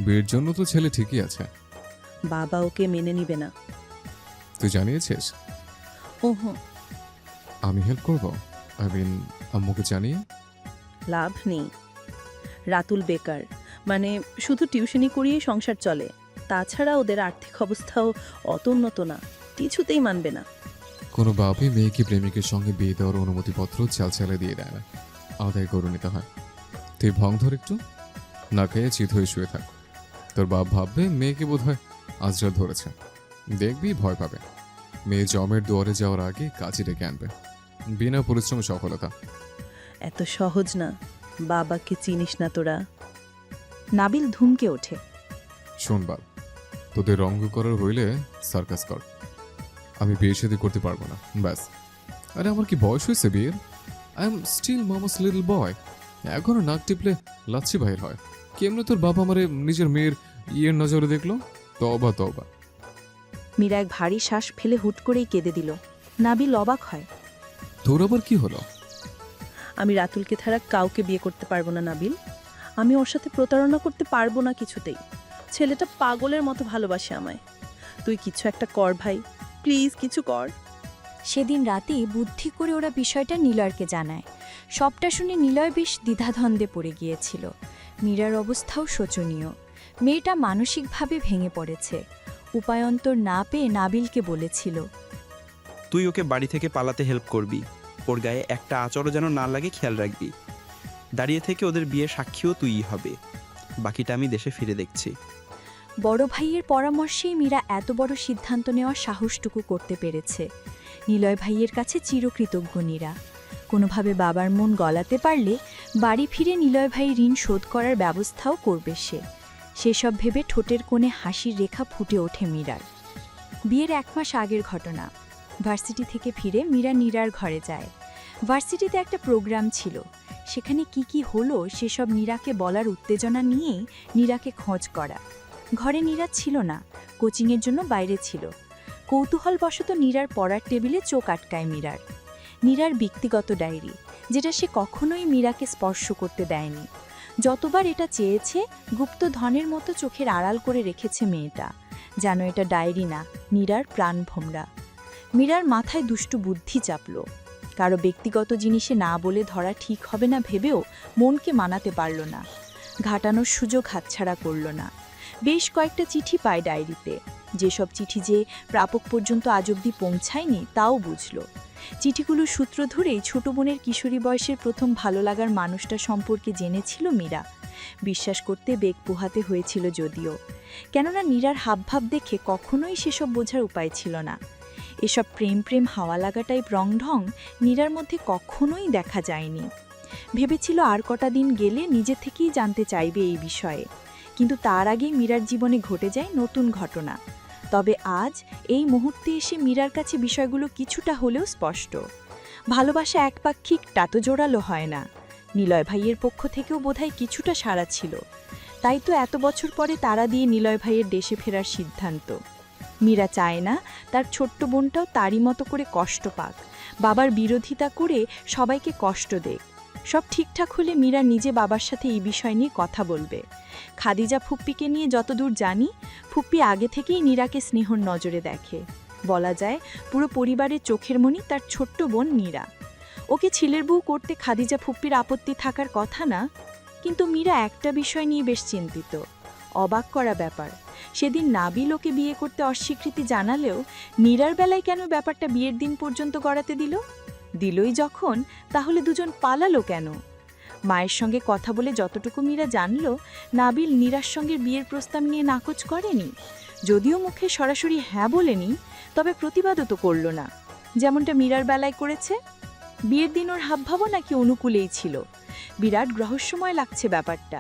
বিয়ের জন্য তো ছেলে ঠিকই আছে। বাবা ওকে মেনে নিবে না। তুই জানিয়েছিস? ওহো, আমি হেল্প করব? আই মিন আম্মুকে জানিয়ে? লাভ নেই। রাতুল বেকার, মানে শুধু টিউশনি করিয়ে সংসার চলে। তাছাড়া ওদের আর্থিক অবস্থাও অত উন্নত না, কিছুতেই মানবে না। কোনো বাপই মেয়েকে প্রেমিকের সঙ্গে বিয়ে দেওয়ার অনুমতিপত্র চালচালে দিয়ে দেয় না, আদায় করে নিতে হয়। তুই ভং ধর একটু, না খেয়ে চিত হয়ে শুয়ে থাক। তোর বাপ ভাববে মেয়েকে বোধহয় আজরাল ধরেছে, দেখবি ভয় পাবে। মেয়ে জমের দুয়ারে যাওয়ার আগে কাজে ডেকে আনবে, বিনা পরিশ্রমে সফলতা। এত সহজ না, বাবাকে চিনিস না তোরা। নাবিল ধুমকে ওঠে। শোন বাল, তোদের রঙ্গ করার হইলে সার্কাস কর, আমি বিয়ে শাদী করতে পারবো না, ব্যাস। আরে আমার কি বয়স হয়েছে বিয়ের? I am still mama's little boy. এখনো নাক টিপলে লাচ্ছি বাহির হয়। কেমনে তোর বাবা আমারে নিজের মেয়ের ইয়ের নজরে দেখলো? তবা তবা। মীরা এক ভারী শ্বাস ফেলে হুট করেই কেঁদে দিল। নাবিল অবাক হয়। তোর আবার কি হলো? আমি রাতুলকে ছাড়া কাউকে বিয়ে করতে পারবো না নাবিল। আমি ওর সাথে প্রতারণা করতে পারবো না কিছুতেই। ছেলেটা পাগলের মতো ভালোবাসে আমায়। তুই কিছু একটা কর ভাই, প্লিজ কিছু কর। সেদিন রাতে বুদ্ধি করে ওরা বিষয়টা নিলয়কে জানায়। সবটা শুনে নিলয় বেশ দ্বিধাদ্বন্দ্বে পড়ে গিয়েছিল। মীরার অবস্থাও শোচনীয়। মেয়েটা মানসিকভাবে ভেঙে পড়েছে। উপায়ন্তর না পেয়ে নাবিলকে বলেছিল, তুই ওকে বাড়ি থেকে পালাতে হেল্প করবি, ওর গায়ে একটা আচরও যেন না লাগে খেয়াল রাখবি। দাঁড়িয়ে থেকে ওদের বিয়ে সাক্ষীও তুইই হবে, বাকিটা আমি দেশে ফিরে দেখছি। বড় ভাইয়ের পরামর্শেই মীরা এত বড় সিদ্ধান্ত নেওয়ার সাহসটুকু করতে পেরেছে। নিলয় ভাইয়ের কাছে চিরকৃতজ্ঞ নীরা। কোনোভাবে বাবার মন গলাতে পারলে বাড়ি ফিরে নিলয় ভাই ঋণ শোধ করার ব্যবস্থাও করবে সে। সেসব ভেবে ঠোঁটের কোণে হাসির রেখা ফুটে ওঠে মীরার। বিয়ের 1 মাস আগের ঘটনা। ভার্সিটি থেকে ফিরে মীরা নীরার ঘরে যায়। ভার্সিটিতে একটা প্রোগ্রাম ছিল। সেখানে কি হলো সেসব নীরাকে বলার উত্তেজনা নিয়েই নীরাকে খোঁজ করা। ঘরে নীরা ছিল না, কোচিংয়ের জন্য বাইরে ছিল। কৌতূহলবশত নীরার পড়ার টেবিলে চোখ আটকায় মীরার। নীরার ব্যক্তিগত ডায়েরি, যেটা সে কখনোই মীরাকে স্পর্শ করতে দেয়নি। যতবার এটা চেয়েছে গুপ্তধনের মতো চোখের আড়াল করে রেখেছে মেয়েটা, যেন এটা ডায়েরি না, নীরার প্রাণভোমরা। মীরার মাথায় দুষ্টু বুদ্ধি চাপল। কারো ব্যক্তিগত জিনিসে না বলে ধরা ঠিক হবে না ভেবেও মনকে মানাতে পারল না। ঘাটানোর সুযোগ হাতছাড়া করল না। বেশ কয়েকটা চিঠি পায় ডায়েরিতে। যেসব চিঠি যে প্রাপক পর্যন্ত আজ অবধি পৌঁছায়নি তাও বুঝল। চিঠিগুলোর সূত্র ধরেই ছোট বোনের কিশোরী বয়সের প্রথম ভালো লাগার মানুষটা সম্পর্কে জেনেছিল মীরা। বিশ্বাস করতে বেগ পোহাতে হয়েছিল যদিও, কেননা নীরার হাবভাব দেখে কখনোই সেসব বোঝার উপায় ছিল না। এসব প্রেম হাওয়া লাগাটাই রংঢং নীরার মধ্যে কখনোই দেখা যায়নি। ভেবেছিল আর কটা দিন গেলে নিজে থেকেই জানতে চাইবে এই বিষয়ে, কিন্তু তার আগেই মীরার জীবনে ঘটে যায় নতুন ঘটনা। তবে আজ এই মুহূর্তে এসে মীরার কাছে বিষয়গুলো কিছুটা হলেও স্পষ্ট। ভালোবাসা একপাক্ষিক টাতো জোড়ালো হয় না। নিলয় ভাইয়ের পক্ষ থেকেও বোধহয় কিছুটা সাড়া ছিল। তাই তো এত বছর পরে তারা দিয়ে নিলয় ভাইয়ের দেশে ফেরার সিদ্ধান্ত। মীরা চায় না তার ছোট্ট বোনটাও তারই মতো করে কষ্ট পাক, বাবার বিরোধিতা করে সবাইকে কষ্ট দেক। সব ঠিকঠাক হলে মীরা নিজে বাবার সাথে এই বিষয় নিয়ে কথা বলবে। খাদিজা ফুপ্পিকে নিয়ে যতদূর জানি, ফুপ্পি আগে থেকেই নীরাকে স্নেহর নজরে দেখে। বলা যায় পুরো পরিবারের চোখের মণি তার ছোট্ট বোন নীরা। ওকে ছেলের বউ করতে খাদিজা ফুপ্পির আপত্তি থাকার কথা না, কিন্তু মীরা একটা বিষয় নিয়ে বেশ চিন্তিত। অবাক করা ব্যাপার, সেদিন নাবিল ওকে বিয়ে করতে অস্বীকৃতি জানালেও নীরার বেলায় কেন ব্যাপারটা বিয়ের দিন পর্যন্ত গড়াতে দিলই যখন, তাহলে দুজন পালালো কেন? মায়ের সঙ্গে কথা বলে যতটুকু মীরা জানল, নাবিল নীরার সঙ্গে বিয়ের প্রস্তাব নিয়ে নাকচ করেনি। যদিও মুখে সরাসরি হ্যাঁ বলেনি, তবে প্রতিবাদও তো করল না, যেমনটা মীরার বেলায় করেছে। বিয়ের দিন ওর হাবভাবও নাকি অনুকূলেই ছিল। বিরাট রহস্যময় লাগছে ব্যাপারটা।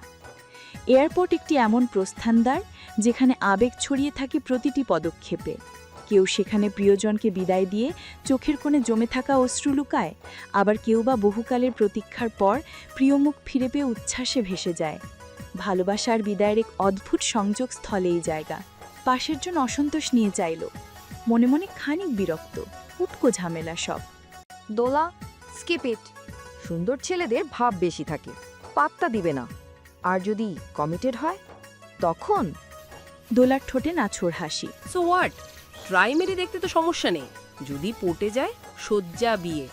এয়ারপোর্ট একটি এমন প্রস্থানদ্বার যেখানে আবেগ ছড়িয়ে থাকে প্রতিটি পদক্ষেপে। কেউ সেখানে প্রিয়জনকে বিদায় দিয়ে চোখের কোণে জমে থাকা অশ্রু লুকায়, আবার কেউ বা বহুকালের প্রতীক্ষার পর প্রিয় মুখ ফিরে পেয়ে উচ্ছ্বাসে ভেসে যায়। ভালোবাসার বিদায়ের এক অদ্ভুত সংযোগ স্থলে এই জায়গা। পাশের জন অসন্তোষ নিয়ে চাইল, মনে মনে খানিক বিরক্ত, উটকো ঝামেলা সব। দোলা, স্কিপ ইট। সুন্দর ছেলেদের ভাব বেশি থাকে, পাত্তা দিবে না। আর যদি কমিটেড হয় তখন? দোলার ঠোঁটে নাছোড় হাসি। So what? ট্রাই মেরে দেখতে তো সমস্যা নেই, যদি পটে যায় সজ্জা বিয়ে।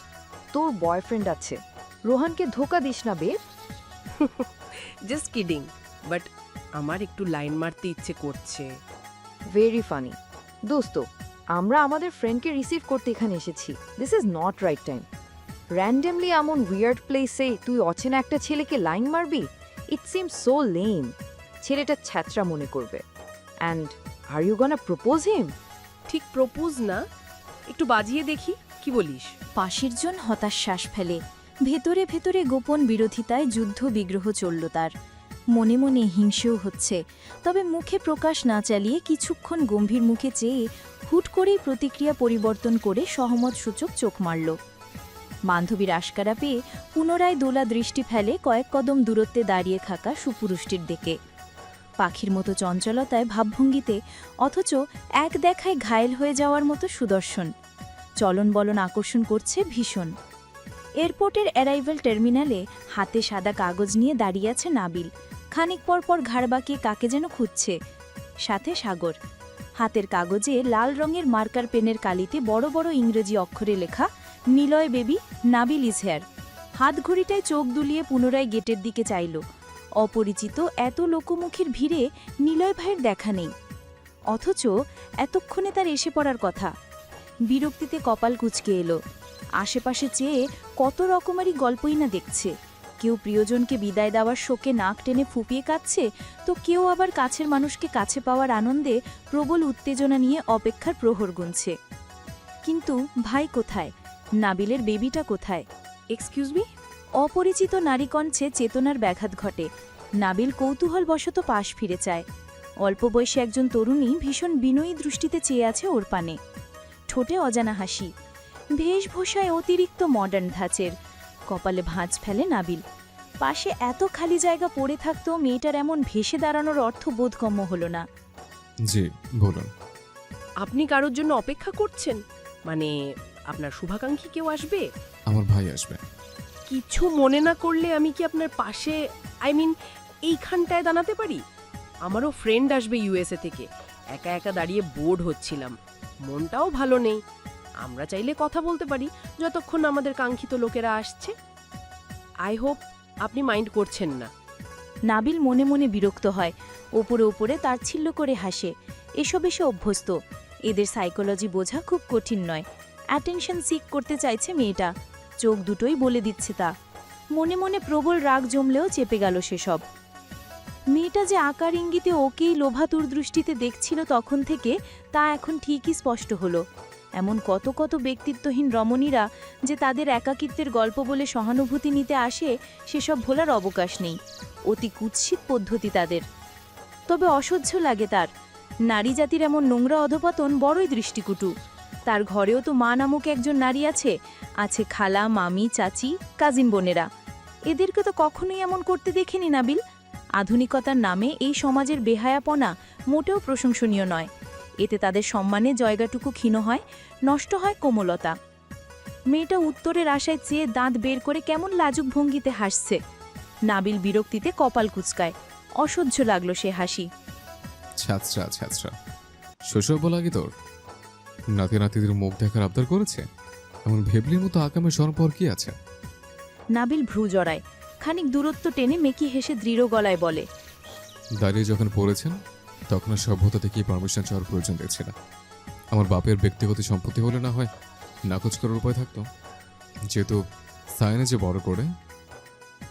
তোর বয়ফ্রেন্ড আছে, রোহানকে ধোকা দিস না বেব। জাস্ট কিডিং, বাট আমার একটু লাইন মারতে ইচ্ছে করছে। Very funny. দোস্ত, আমরা আমাদের ফ্রেন্ডকে রিসিভ করতে এখানে এসেছি। This is not right time. Randomly এমন উইয়ার্ড প্লেসে তুই অচেনা একটা ছেলেকে লাইন মারবি? It seem so lame. ছেলেটা ছ্যাচরা মনে করবে। And are you gonna propose him? ঠিক প্রপোজ না, একটু বাজিয়ে দেখি, কি বলিস? পাশের জন হতাশ শ্বাস ফেলে। ভেতরে ভেতরে গোপন বিরোধিতায় যুদ্ধ বিগ্রহ চলল তার। মনে মনে হিংসেও হচ্ছে, তবে মুখে প্রকাশ না চালিয়ে কিছুক্ষণ গম্ভীর মুখে চেয়ে হুট করেই প্রতিক্রিয়া পরিবর্তন করে সহমতসূচক চোখ মারল। বান্ধবীর আশকারা পেয়ে পুনরায় দোলা দৃষ্টি ফেলে কয়েক কদম দূরত্বে দাঁড়িয়ে থাকা সুপুরুষটির দিকে। পাখির মতো চঞ্চলতায় ভাবভঙ্গিতে, অথচ এক দেখায় ঘায়েল হয়ে যাওয়ার মতো সুদর্শন। চলন বলন আকর্ষণ করছে ভীষণ। এয়ারপোর্টের অ্যারাইভাল টার্মিনালে হাতে সাদা কাগজ নিয়ে দাঁড়িয়ে আছে নাবিল। খানিক পর পর ঘাড় বাঁকিয়ে কাকে যেন খুঁজছে। সাথে সাগর। হাতের কাগজে লাল রঙের মার্কার পেনের কালিতে বড় বড় ইংরেজি অক্ষরে লেখা, Niloy baby, Nabil is here. হাত ঘড়িটায় চোখ দুলিয়ে পুনরায় গেটের দিকে চাইল। অপরিচিত এত লোকমুখীর ভিড়ে নিলয় ভাইয়ের দেখা নেই, অথচ এতক্ষণে তার এসে পড়ার কথা। বিরক্তিতে কপাল কুঁচকে এলো। আশেপাশে চেয়ে কত রকমারি গল্পই না দেখছে। কেউ প্রিয়জনকে বিদায় দেওয়ার শোকে নাক টেনে ফুপিয়ে কাঁদছে, তো কেউ আবার কাছের মানুষকে কাছে পাওয়ার আনন্দে প্রবল উত্তেজনা নিয়ে অপেক্ষার প্রহর গুনছে। কিন্তু ভাই কোথায়? নাবিলের বেবিটা কোথায়? Excuse me? অপরিচিত নারী কণ্ঠে চেতনার ব্যাঘাত ঘটে। নাবিল কৌতূহলবশত পাশ ফিরে চায়। অল্প বয়সী একজন তরুণী ভীষণ বিনয়ী দৃষ্টিতে চেয়ে আছে ওর পানে। ঠোঁটে অজানা হাসি, বেশভূষায় অতিরিক্ত মডার্ন ধাঁচের। কপালে ভাঁজ ফেলে নাবিল। পাশে এত খালি জায়গা পড়ে থাকতেও মেয়েটার এমন ভেসে দাঁড়ানোর অর্থ বোধগম্য হল না। জি বলুন। আপনি কারোর জন্য অপেক্ষা করছেন? মানে আপনার শুভাকাঙ্ক্ষী কেউ আসবে? আমার ভাই আসবে। কিছু মনে না করলে আমি কি আপনার পাশে, আই মিন এইখানটায় দাঁড়াতে পারি? আমারও ফ্রেন্ড আসবে ইউএসএ থেকে। একা একা দাঁড়িয়ে বোর্ড হচ্ছিলাম, মনটাও ভালো নেই। আমরা চাইলে কথা বলতে পারি যতক্ষণ আমাদের কাঙ্ক্ষিত লোকেরা আসছে। আই হোপ আপনি মাইন্ড করছেন না। নাবিল মনে মনে বিরক্ত হয়। ওপরে ওপরে তাচ্ছিল্য করে হাসে। এসব এসে অভ্যস্ত। এদের সাইকোলজি বোঝা খুব কঠিন নয়। অ্যাটেনশন সিক করতে চাইছে মেয়েটা, চোখ দুটোই বলে দিচ্ছে তা। মনে মনে প্রবল রাগ জমলেও চেপে গেল সেসব। মেয়েটা যে আকার ইঙ্গিতে ওকেই লোভাতুর দৃষ্টিতে দেখছিল তখন থেকে, তা এখন ঠিকই স্পষ্ট হলো। এমন কত কত ব্যক্তিত্বহীন রমণীরা যে তাদের একাকিত্বের গল্প বলে সহানুভূতি নিতে আসে, সেসব ভোলার অবকাশ নেই। অতি কুৎসিত পদ্ধতি তাদের। তবে অসহ্য লাগে তার। নারী জাতির এমন নোংরা অধপতন বড়ই দৃষ্টিকটু। তার ঘরেও তো মা নামক একজন নারী আছে, আছে খালা, মামি, চাচি, কাজিন বোনেরা। এদেরকে তো কখনোই এমন করতে দেখিনি নাবিল। আধুনিকতার নামে এই সমাজের বেহায়াপনা মোটেও প্রশংসনীয় নয়। এতে তাদের সম্মানে জায়গাটুকু ক্ষীণ হয়, নষ্ট হয় কোমলতা। মেয়েটা উত্তরের আশায় চেয়ে দাঁত বের করে কেমন লাজুক ভঙ্গিতে হাসছে। নাবিল বিরক্তিতে কপাল কুঁচকায়। অসহ্য লাগলো সে হাসি। ছ্যাঁচড়া ছ্যাঁচড়া, শৈশব লাগে তোর? নাতি নাতিদের মুখ দেখার আবদার করেছে? এমন ভেবলির মতো আকামে সরপর কি আছে? নাবিল ভ্রু জড়ায়। খানিক দূরত্ব টেনে মেকি হেসে দৃঢ় গলায় বলে, দাঁড়িয়ে যখন পড়েছেন তখন আর সভ্যতা থেকে পারমিশন চাওয়ার প্রয়োজন দেখছি না। আমার বাপের ব্যক্তিগত সম্পত্তি হলে না হয় নাকচ করার উপায় থাকতো। যেহেতু সাইনে যে বড় করে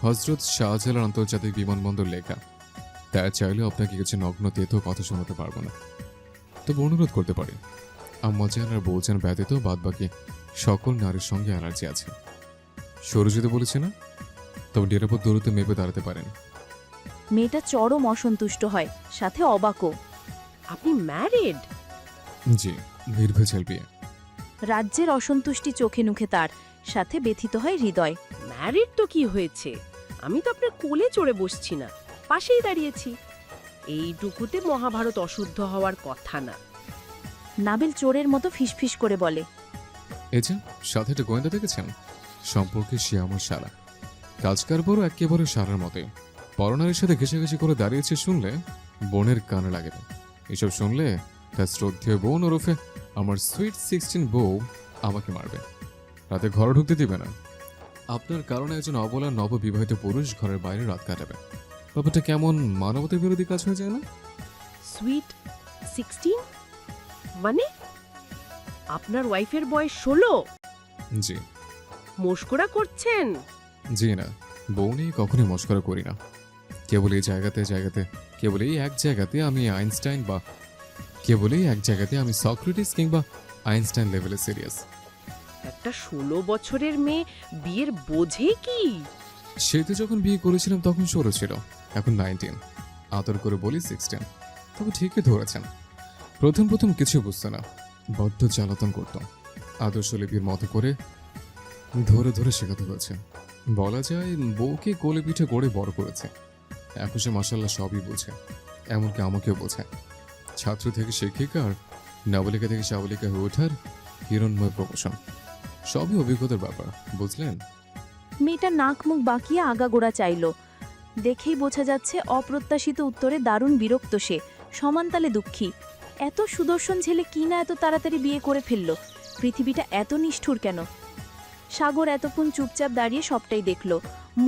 হজরত শাহজালাল আন্তর্জাতিক বিমানবন্দর লেখা, তাই চাইলেও আপনাকে কিছু নগ্ন তেতেও কথা শোনাতে পারবো না। তবে অনুরোধ করতে পারি, আম্মাজান আর বৌজান ব্যতীত বাদবাকি সকল নারীর সঙ্গে অ্যালার্জি আছে। সরু যেতে বলেছে না, তবে নিরাপদ দূরত্বে মেপে দাঁড়াতে পারেন। মেয়েটা চরম অসন্তুষ্ট হয়, সাথে অবাকও। আপনি ম্যারিড? জি, নির্ভেজাল বিয়ে। রাজ্যের অসন্তুষ্টি চোখে মুখে তার, সাথে ব্যথিত হয় হৃদয়। ম্যারিড তো কি হয়েছে? আমি তো আপনার কোলে চড়ে বসছি না, পাশেই দাঁড়িয়েছি। এইটুকুতে মহাভারত অশুদ্ধ হওয়ার কথা না। নাবিল চোরের মতো ফিসফিস করে বলে, এই যে সাথে একটা গোয়েন্দা দেখেছেন? সম্পর্কে সে আমার শালা, কাজকার বড় একেবারে সারার মতে। পরনারীর সাথে ঘেঁষাঘেঁষি করে দাঁড়িয়েছে শুনলে বোনের কানে লাগে। এসব শুনলে তার শ্রদ্ধেয় বোন ওরফে আমার সুইট 16 বউ আমাকে মারবে, রাতে ঘরে ঢুকতে দিবে না। আপনার কারণে একজন অবলা নববিবাহিত পুরুষ ঘরের বাইরে রাত কাটাবে। ব্যাপারটা কেমন মানবতা বিরোধী কাজ হয়ে যায় না? সুইট 16 মানে আপনার ওয়াইফের বয়স 16? জি। মস্করা করছেন? জি না, বউ নিয়ে কখনোই মস্করা করি না। কেবল এই এক জায়গাতে আমি আইনস্টাইন বা সক্রেটিস কিংবা আইনস্টাইন লেভেলে সিরিয়াস। একটা 16 বছরের মেয়ে বিয়ের বোঝে কি? সে তো যখন বিয়ে করেছিলাম তখন 16 ছিল, এখন 19। আদর করে বলি 16। তবে ঠিকই ধরেছেন, প্রথম কিছু বুঝতো না, বড্ড জ্বালাতন করতাম। আদর্শ লিপির মতো করে ধরে ধরে শেখাতে হয়েছে। বলা যায় বউকে কোলে পিঠে করে বড় করেছে। এখন সে মাসাল্লাহ সবই বোঝে, এমনকি আমাকেও বোঝে। ছাত্র থেকে শিক্ষিকা আর নাবালিকা থেকে সাবালিকা হয়ে ওঠার হিরণময় প্রমোশন, সবই অভিজ্ঞতার ব্যাপার, বুঝলেন? মেয়েটা নাক মুখ বাঁকিয়ে আগাগোড়া চাইল। দেখেই বোঝা যাচ্ছে অপ্রত্যাশিত উত্তরে দারুণ বিরক্ত সে, সমানতালে দুঃখী। এত সুদর্শন ছেলে কি না এত তাড়াতাড়ি বিয়ে করে ফেলল? পৃথিবীটা এত নিষ্ঠুর কেন? সাগর এতক্ষণ চুপচাপ দাঁড়িয়ে সবটাই দেখল।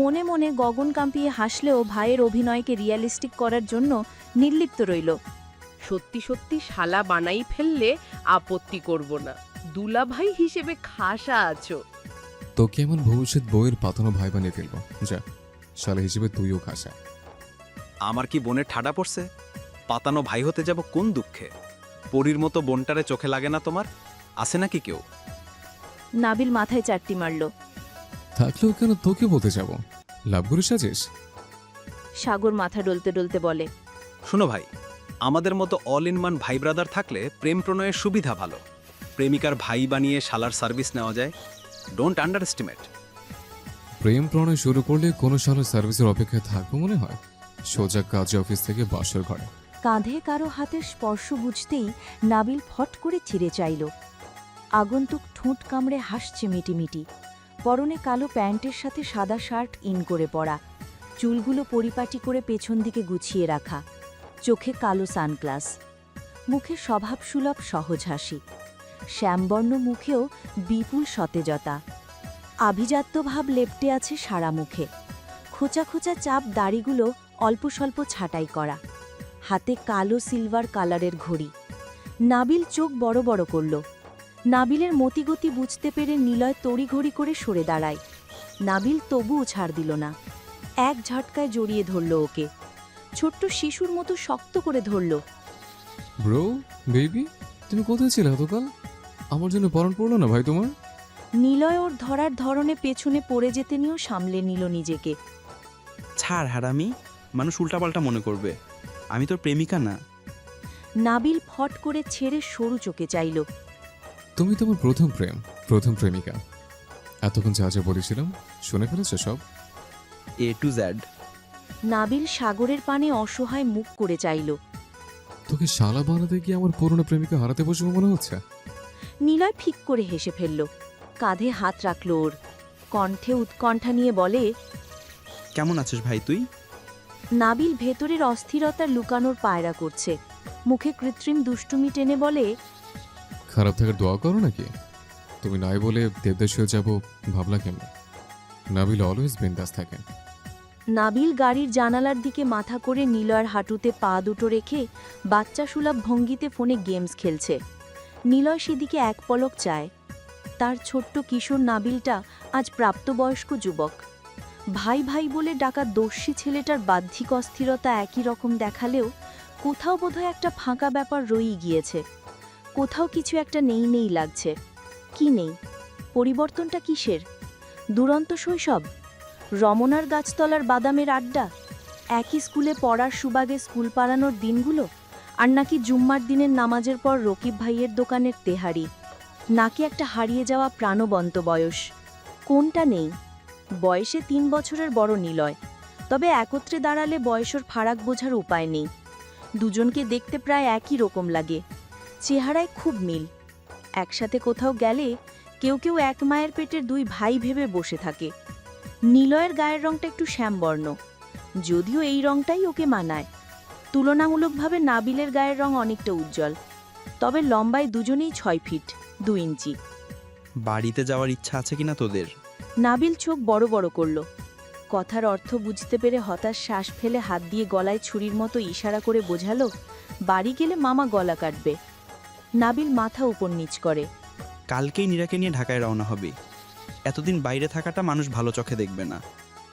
মনে মনে গগন কাঁপিয়ে হাসলেও ভাইয়ের অভিনয়কে রিয়ালিস্টিক করার জন্য নির্লিপ্ত রইল। সত্যি সত্যি শালা বানাই ফেললে আপত্তি করব না, দুলা ভাই হিসেবে খাসা আছো। তো কেমন ভবিষ্যৎ বউয়ের পাতানো ভাই বানিয়ে ফেলবো, যা শালা হিসেবে তুইও খাসা। আমার কি বোনের ঠাডা পড়ছে? পাতানো ভাই হতে যাব কোন দুঃখে? পরীর মতো বোনটারে চোখে লাগে না তোমার? আছে নাকি কেউ? নাবিল মাথায় চারটি মারল। থাকলেও কেন তোকে বলতে যাব? লাভ করে সাজিস? সাগর মাথা ডলতে ডলতে বলে, শোনো ভাই, আমাদের মতো অল ইন ওয়ান ভাই ব্রাদার থাকলে প্রেম প্রণয়ের সুবিধা ভালো। প্রেমিকার ভাই বানিয়ে শালার সার্ভিস নেওয়া যায়। Don't underestimate. প্রেম প্রণয় শুরু করলে কোনো শালার সার্ভিসের অপেক্ষায় থাকবো মনে হয়? সোজা কাজে অফিস থেকে বাসর ঘরে। কাঁধে কারো হাতের স্পর্শ বুঝতেই নাবিল ফট করে ছিঁড়ে চাইল। আগন্তুক ঠোঁট কামড়ে হাসছে মিটিমিটি। পরনে কালো প্যান্টের সাথে সাদা শার্ট ইন করে পরা, চুলগুলো পরিপাটি করে পেছন দিকে গুছিয়ে রাখা, চোখে কালো সানগ্লাস, মুখে স্বভাবসুলভ সহজ হাসি, শ্যামবর্ণ মুখেও বিপুল সতেজতা। আভিজাত্য ভাব লেপ্টে আছে সারা মুখে। খোঁচা খোঁচা চাপ দাড়িগুলো অল্প স্বল্প ছাঁটাই করা, হাতে কালো সিলভার কালারের ঘড়ি। নাবিল চোখ বড় বড় করল। নাবিলের মতিগতি বুঝতে পেরে নিলয় তড়িঘড়ি করে সরে দাঁড়ায়। নাবিল তবুও ছাড় দিল না, এক ঝটকায় জড়িয়ে ধরল ওকে। ছোট্ট শিশুর মতো শক্ত করে ধরল। ব্রো, বেবি, তুমি কোথায় ছিলে এতকাল? আমার জন্য পরণ পড়লো না ভাই তোমার? নিলয় ওর ধরার ধরনে পেছনে পড়ে যেতে নিয়েও সামলে নিল নিজেকে। ছাড় হারামি, মানুষ উল্টাপাল্টা মনে করবে। আমি তোর প্রেমিকা না। নাবিল ফট করে ছেড়ে সরু চোখে চাইল। তুমি তোমার প্রথম প্রেমিকা। এতক্ষণ যা যা বলেছিলাম শুনে ফেলেছো সব? A to Z। নাবিল সাগরের পানে অসহায় মুখ করে চাইল। তোকে শালা বানাতে গিয়ে আমার পুরনো প্রেমিকা হারাতে বসবো মনে হচ্ছে? নিলয় ফিক করে হেসে ফেলল, কাঁধে হাত রাখল ওর, কণ্ঠে উৎকণ্ঠা নিয়ে বলে, কেমন আছিস ভাই তুই? নাবিল ভেতরের অস্থিরতার লুকানোর পায়রা করছে, মুখে কৃত্রিম দুষ্টুমি টেনে বলে, খারাপ থাকার দোয়া করো নাকি? তুমি নাই বলে দেবদাস হয়ে যাবো ভাবলা কেমন? নাবিল অলওয়েজ বিন্দাস থাকে। নাবিল গাড়ির জানালার দিকে মাথা করে নিলয়ের হাঁটুতে পা দুটো রেখে বাচ্চা সুলভ ভঙ্গিতে ফোনে গেমস খেলছে। নিলয় সেদিকে এক পলক চায়। তার ছোট্ট কিশোর নাবিলটা আজ প্রাপ্তবয়স্ক যুবক। ভাই ভাই বলে ডাকা দস্যি ছেলেটার বাহ্যিক অস্থিরতা একই রকম দেখালেও কোথাও বোধহয় একটা ফাঁকা ব্যাপার রয়েই গিয়েছে। কোথাও কিছু একটা নেই নেই লাগছে। কি নেই? পরিবর্তনটা কিসের? দুরন্ত শৈশব? রমনার গাছতলার বাদামের আড্ডা? একই স্কুলে পড়ার সুবাগে স্কুল পালানোর দিনগুলো? আর নাকি জুম্মার দিনের নামাজের পর রকিব ভাইয়ের দোকানের তেহারি? নাকি একটা হারিয়ে যাওয়া প্রাণবন্ত বয়স? কোনটা নেই? বয়সে 3 বছরের বড় নিলয়, তবে একত্রে দাঁড়ালে বয়সের ফারাক বোঝার উপায় নেই। দুজনকে দেখতে প্রায় একই রকম লাগে, চেহারায় খুব মিল। একসাথে কোথাও গেলে কেউ কেউ এক মায়ের পেটের 2 ভাই ভেবে বসে থাকে। নিলয়ের গায়ের রংটা একটু শ্যামবর্ণ, যদিও এই রংটাই ওকে মানায়। তুলনামূলকভাবে নাবিলের গায়ের রং অনেকটা উজ্জ্বল, তবে লম্বায় দুজনেই 6 ফিট 2 ইঞ্চি। বাড়িতে যাওয়ার ইচ্ছা আছে কিনা তোদের? নাবিল চোখ বড় বড় করল। কথার অর্থ বুঝতে পেরে হতাশ শ্বাস ফেলে হাত দিয়ে গলায় ছুরির মতো ইশারা করে বোঝালো, বাড়ি গেলে মামা গলা কাটবে। নাবিল মাথা উপর নিচ করে। কালকেই নীরাকে নিয়ে ঢাকায় রওনা হবে। এতদিন বাইরে থাকাটা মানুষ ভালো চোখে দেখবে না।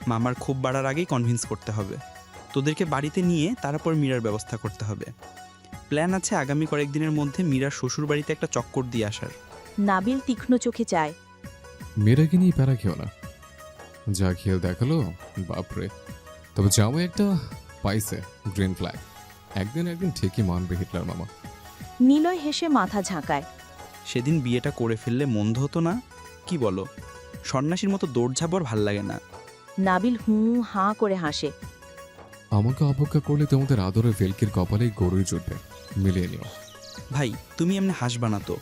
মামার খুব বাড়ার আগেই কনভিন্স করতে হবে। তোদেরকে বাড়িতে নিয়ে তারপর মীরার ব্যবস্থা করতে হবে। প্ল্যান আছে আগামী কয়েকদিনের মধ্যে মীরার শ্বশুর বাড়িতে একটা চক্কর দিয়ে আসার। নাবিল তীক্ষ্ণ চোখে চায়। মেয়েরাকে নিয়ে প্যারা খেও না, যা খেয়ে দেখালো বাপরে। তবে জামাই একটা পাইছে গ্রিন ফ্ল্যাগ, একদিন ঠিকই মানবে হিটলার মামা। নিলয় হেসে মাথা ঝাঁকায়। সেদিন বিয়েটা করে ফেললে মন্দ হতো না, কি বলো? সন্ন্যাসীর মতো দৌড়ঝাঁপর ভাল লাগে না। নাবিল হাঁ করে হাসে। আমাকে অপেক্ষা করলে তোমাদের আদরে ভেলকির কপালেই গরুই জুটবে, মিলিয়ে নিও। ভাই তুমি এমনি হাসবা না তো।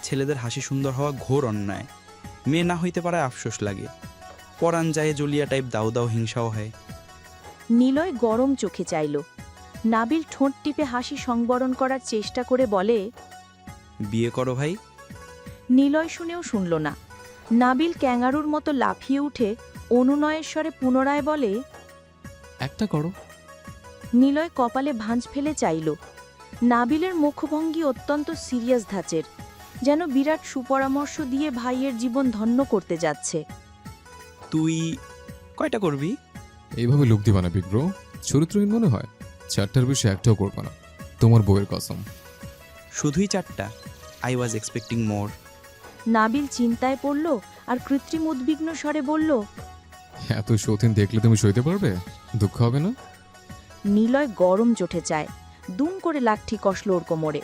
ছেলেদের হাসি সুন্দর হওয়া ঘোর অন্যায়। মেয়ে না হইতে পারায় আফসোস লাগে। পরাণ যায় জলিয়া টাইপ দাও দাও হিংসাও হয়। নিলয় গরম চোখে চাইল। নাবিল ঠোঁট টিপে হাসি সংবরণ করার চেষ্টা করে বলে, বিয়ে করো ভাই। নিলয় শুনেও শুনল না। নাবিল ক্যাঙ্গারুর মতো লাফিয়ে উঠে অনুনয়ের স্বরে পুনরায় বলে, একটা করো। নিলয় কপালে ভাঁজ ফেলে চাইল। নাবিলের মুখভঙ্গি অত্যন্ত সিরিয়াস ধাঁচের, যেন বিরাট সুপরামর্শ দিয়ে ভাইয়ের জীবন ধন্য করতে যাচ্ছে। তুই কয়টা করবি? এইভাবে লোক দিবা না বিগ ব্রো, চরিত্রহীন মনে হয়। 4টার বেশি একটাও করবে না, তোমার বউয়ের কসম। শুধুই 4টা? আই ওয়াজ এক্সপেক্টিং মোর। নাবিল চিন্তায় পড়ল আর কৃত্রিম উদ্বিগ্ন স্বরে বলল, এত সতীন দেখলে তুমি সইতে পারবে? দুঃখ হবে না? নিলয় গরম চোটে চায়। দুম করে লাঠি কষল ওর কোমরে।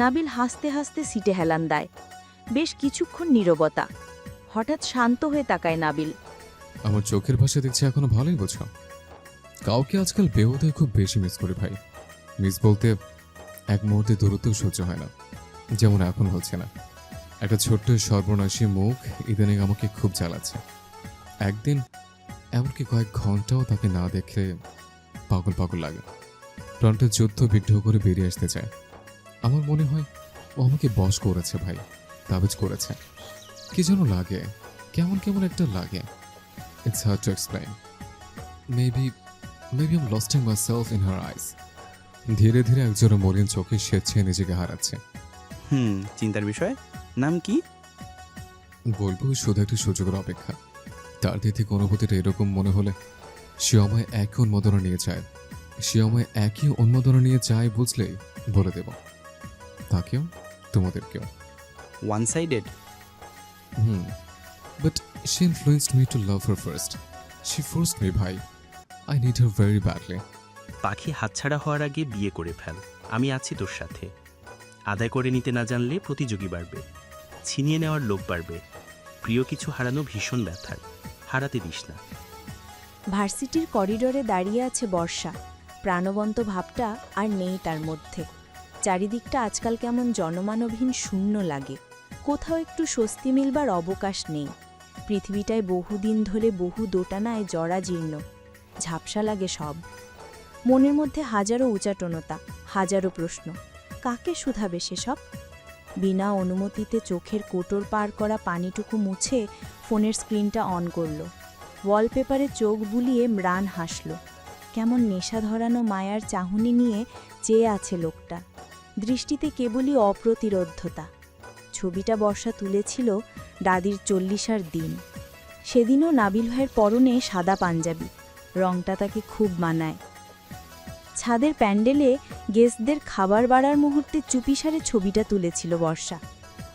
নাবিল হাসতে হাসতে সিটে হেলান দেয়। বেশ কিছুক্ষণ নীরবতা। হঠাৎ শান্ত হয়ে তাকায় নাবিল। আমার চোখের ভাষা দেখছি এখনো ভালোই বোঝো। কাউকে আজকাল বেহুদায় খুব বেশি মিস করি ভাই। মিস বলতে এক মুহূর্তে দূরত্ব সহ্য হয় না, যেমন এখন হচ্ছে না। একটা ছোট্ট সর্বনাশী মুখ ইদানিং আমাকে খুব জ্বালাচ্ছে। একদিন এমনকি কয়েক ঘন্টাও তাকে না দেখলে পাগল পাগল লাগে। প্রাণটা যুদ্ধ বিগ্রহ করে বেরিয়ে আসতে চায়। আমার মনে হয় ও আমাকে বশ করেছে ভাই, তাবিজ করেছে। কি যেন লাগে, কেমন কেমন একটা লাগে। It's hard to explain. Maybe I'm losing myself in her eyes. ধীরে ধীরে একজোড়া মলিন চোখে স্বেচ্ছায় নিজেকে হারাচ্ছে। চিন্তার বিষয়। নাম কি? বলবো শুধু একটি সুযোগের অপেক্ষা। তার দিক থেকে অনুভূতিটা এরকম মনে হলে সে আমায় একই উন্মাদনা নিয়ে চায় বুঝলেই বলে দেব। তাকেও তোমাদেরকেও। One sided? But she influenced me to love her first. She forced me, bhai. I need her very badly. পাখি হাতছাড়া হওয়ার আগে বিয়ে করে ফেল, আমি আছি তোর সাথে। আদায় করে নিতে না জানলে প্রতিযোগী বাড়বে, ছিনিয়ে নেওয়ার লোক বাড়বে। প্রিয় কিছু হারানো ভীষণ ব্যথার, হারাতে দিস না। ভার্সিটির করিডোরে দাঁড়িয়ে আছে বর্ষা। প্রাণবন্ত ভাবটা আর নেই তার মধ্যে। চারিদিকটা আজকাল কেমন জনমানবহীন শূন্য লাগে। কোথাও একটু স্বস্তি মিলবার অবকাশ নেই। পৃথিবীটায় বহুদিন ধরে বহু দোটানায় জরাজীর্ণ। ঝাপসা লাগে সব। মনের মধ্যে হাজারো উচাটনতা, হাজারো প্রশ্ন। কাকে শুধাবে সেসব? বিনা অনুমতিতে চোখের কোটর পার করা পানিটুকু মুছে ফোনের স্ক্রিনটা অন করল। ওয়ালপেপারে চোখ বুলিয়ে ম্রাণ হাসল। কেমন নেশা ধরানো মায়ার চাহনি নিয়ে চেয়ে আছে লোকটা। দৃষ্টিতে কেবলই অপ্রতিরোধ্যতা। ছবিটা বর্ষা তুলেছিল দাদির 40 দিন। সেদিনও নাবিল ভাইয়ের পরনে সাদা পাঞ্জাবি, রংটা তাকে খুব মানায়। ছাদের প্যান্ডেলে গেস্টদের খাবার বাড়ার মুহূর্তে চুপিসারে ছবিটা তুলেছিল বর্ষা।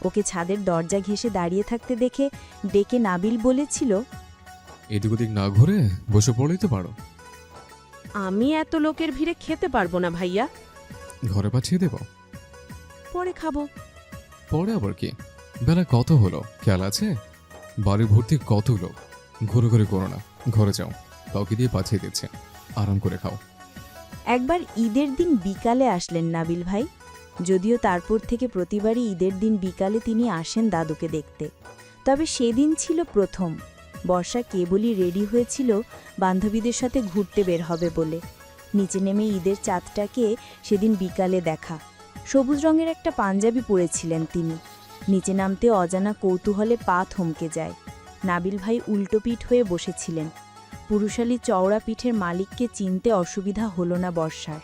ওকে ছাদের দরজা ঘেঁষে দাঁড়িয়ে থাকতে দেখে ডেকে নাবিল বলেছিল, এদিক ওদিক না ঘুরে বসে পড়লেই তো পারো। আমি এত লোকের ভিড়ে খেতে পারবো না ভাইয়া। ঘরে পাঠিয়ে দেব, পরে খাবো। পরে আবার কি? বেলা কত হলো খেয়াল আছে? বাড়ি ভর্তি কত লোক। ঘুরে ঘুরে করো না, ঘরে যাও, কাউকে দিয়ে পাঠিয়ে দিচ্ছে, আরাম করে খাও। একবার ঈদের দিন বিকালে আসলেন নাবিল ভাই। যদিও তারপর থেকে প্রতিবারই ঈদের দিন বিকালে তিনি আসেন দাদুকে দেখতে। তবে সেদিন ছিল প্রথম। বর্ষা কেবলই রেডি হয়েছিল বান্ধবীদের সাথে ঘুরতে বের হবে বলে। নিচে নেমে ঈদের চাঁদটাকে সেদিন বিকালে দেখা। সবুজ রঙের একটা পাঞ্জাবি পরেছিলেন তিনি। নিচে নামতে অজানা কৌতূহলে পা থমকে যায়। নাবিল ভাই উল্টোপিঠ হয়ে বসেছিলেন। পুরুষালী চওড়া পিঠের মালিককে চিনতে অসুবিধা হলো না বর্ষার।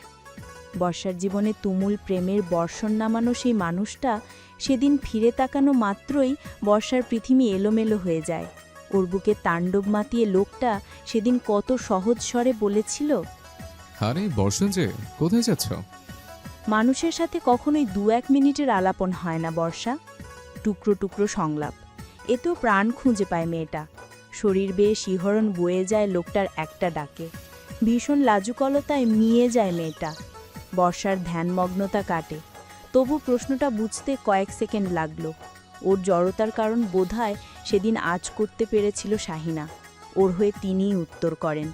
বর্ষার জীবনে তুমুল প্রেমের বর্ষণ নামানো সেই মানুষটা সেদিন ফিরে তাকানো মাত্রই বর্ষার পৃথিবী এলোমেলো হয়ে যায়। ওর বুকে তাণ্ডব মাতিয়ে লোকটা সেদিন কত সহজ স্বরে বলেছিল, আরে বর্ষণ যে, কোথায় যাচ্ছ? মানুষের সাথে কখনোই 2-1 মিনিটের আলাপন হয় না বর্ষা। টুকরো টুকরো সংলাপ, এতেও প্রাণ খুঁজে পায় মেয়েটা। শরীর বেয়ে শিহরণ বয়ে যায় লোকটার একটা ডাকে। ভীষণ লাজুকলতায় মিয়ে যায় মেয়েটা। বর্ষার ধ্যানমগ্নতা কাটে, তবু প্রশ্নটা বুঝতে কয়েক সেকেন্ড লাগলো। ওর জড়তার কারণ বোধহয় সেদিন আজ করতে পেরেছিল শাহিনা। ওর হয়ে তিনিই উত্তর করেন,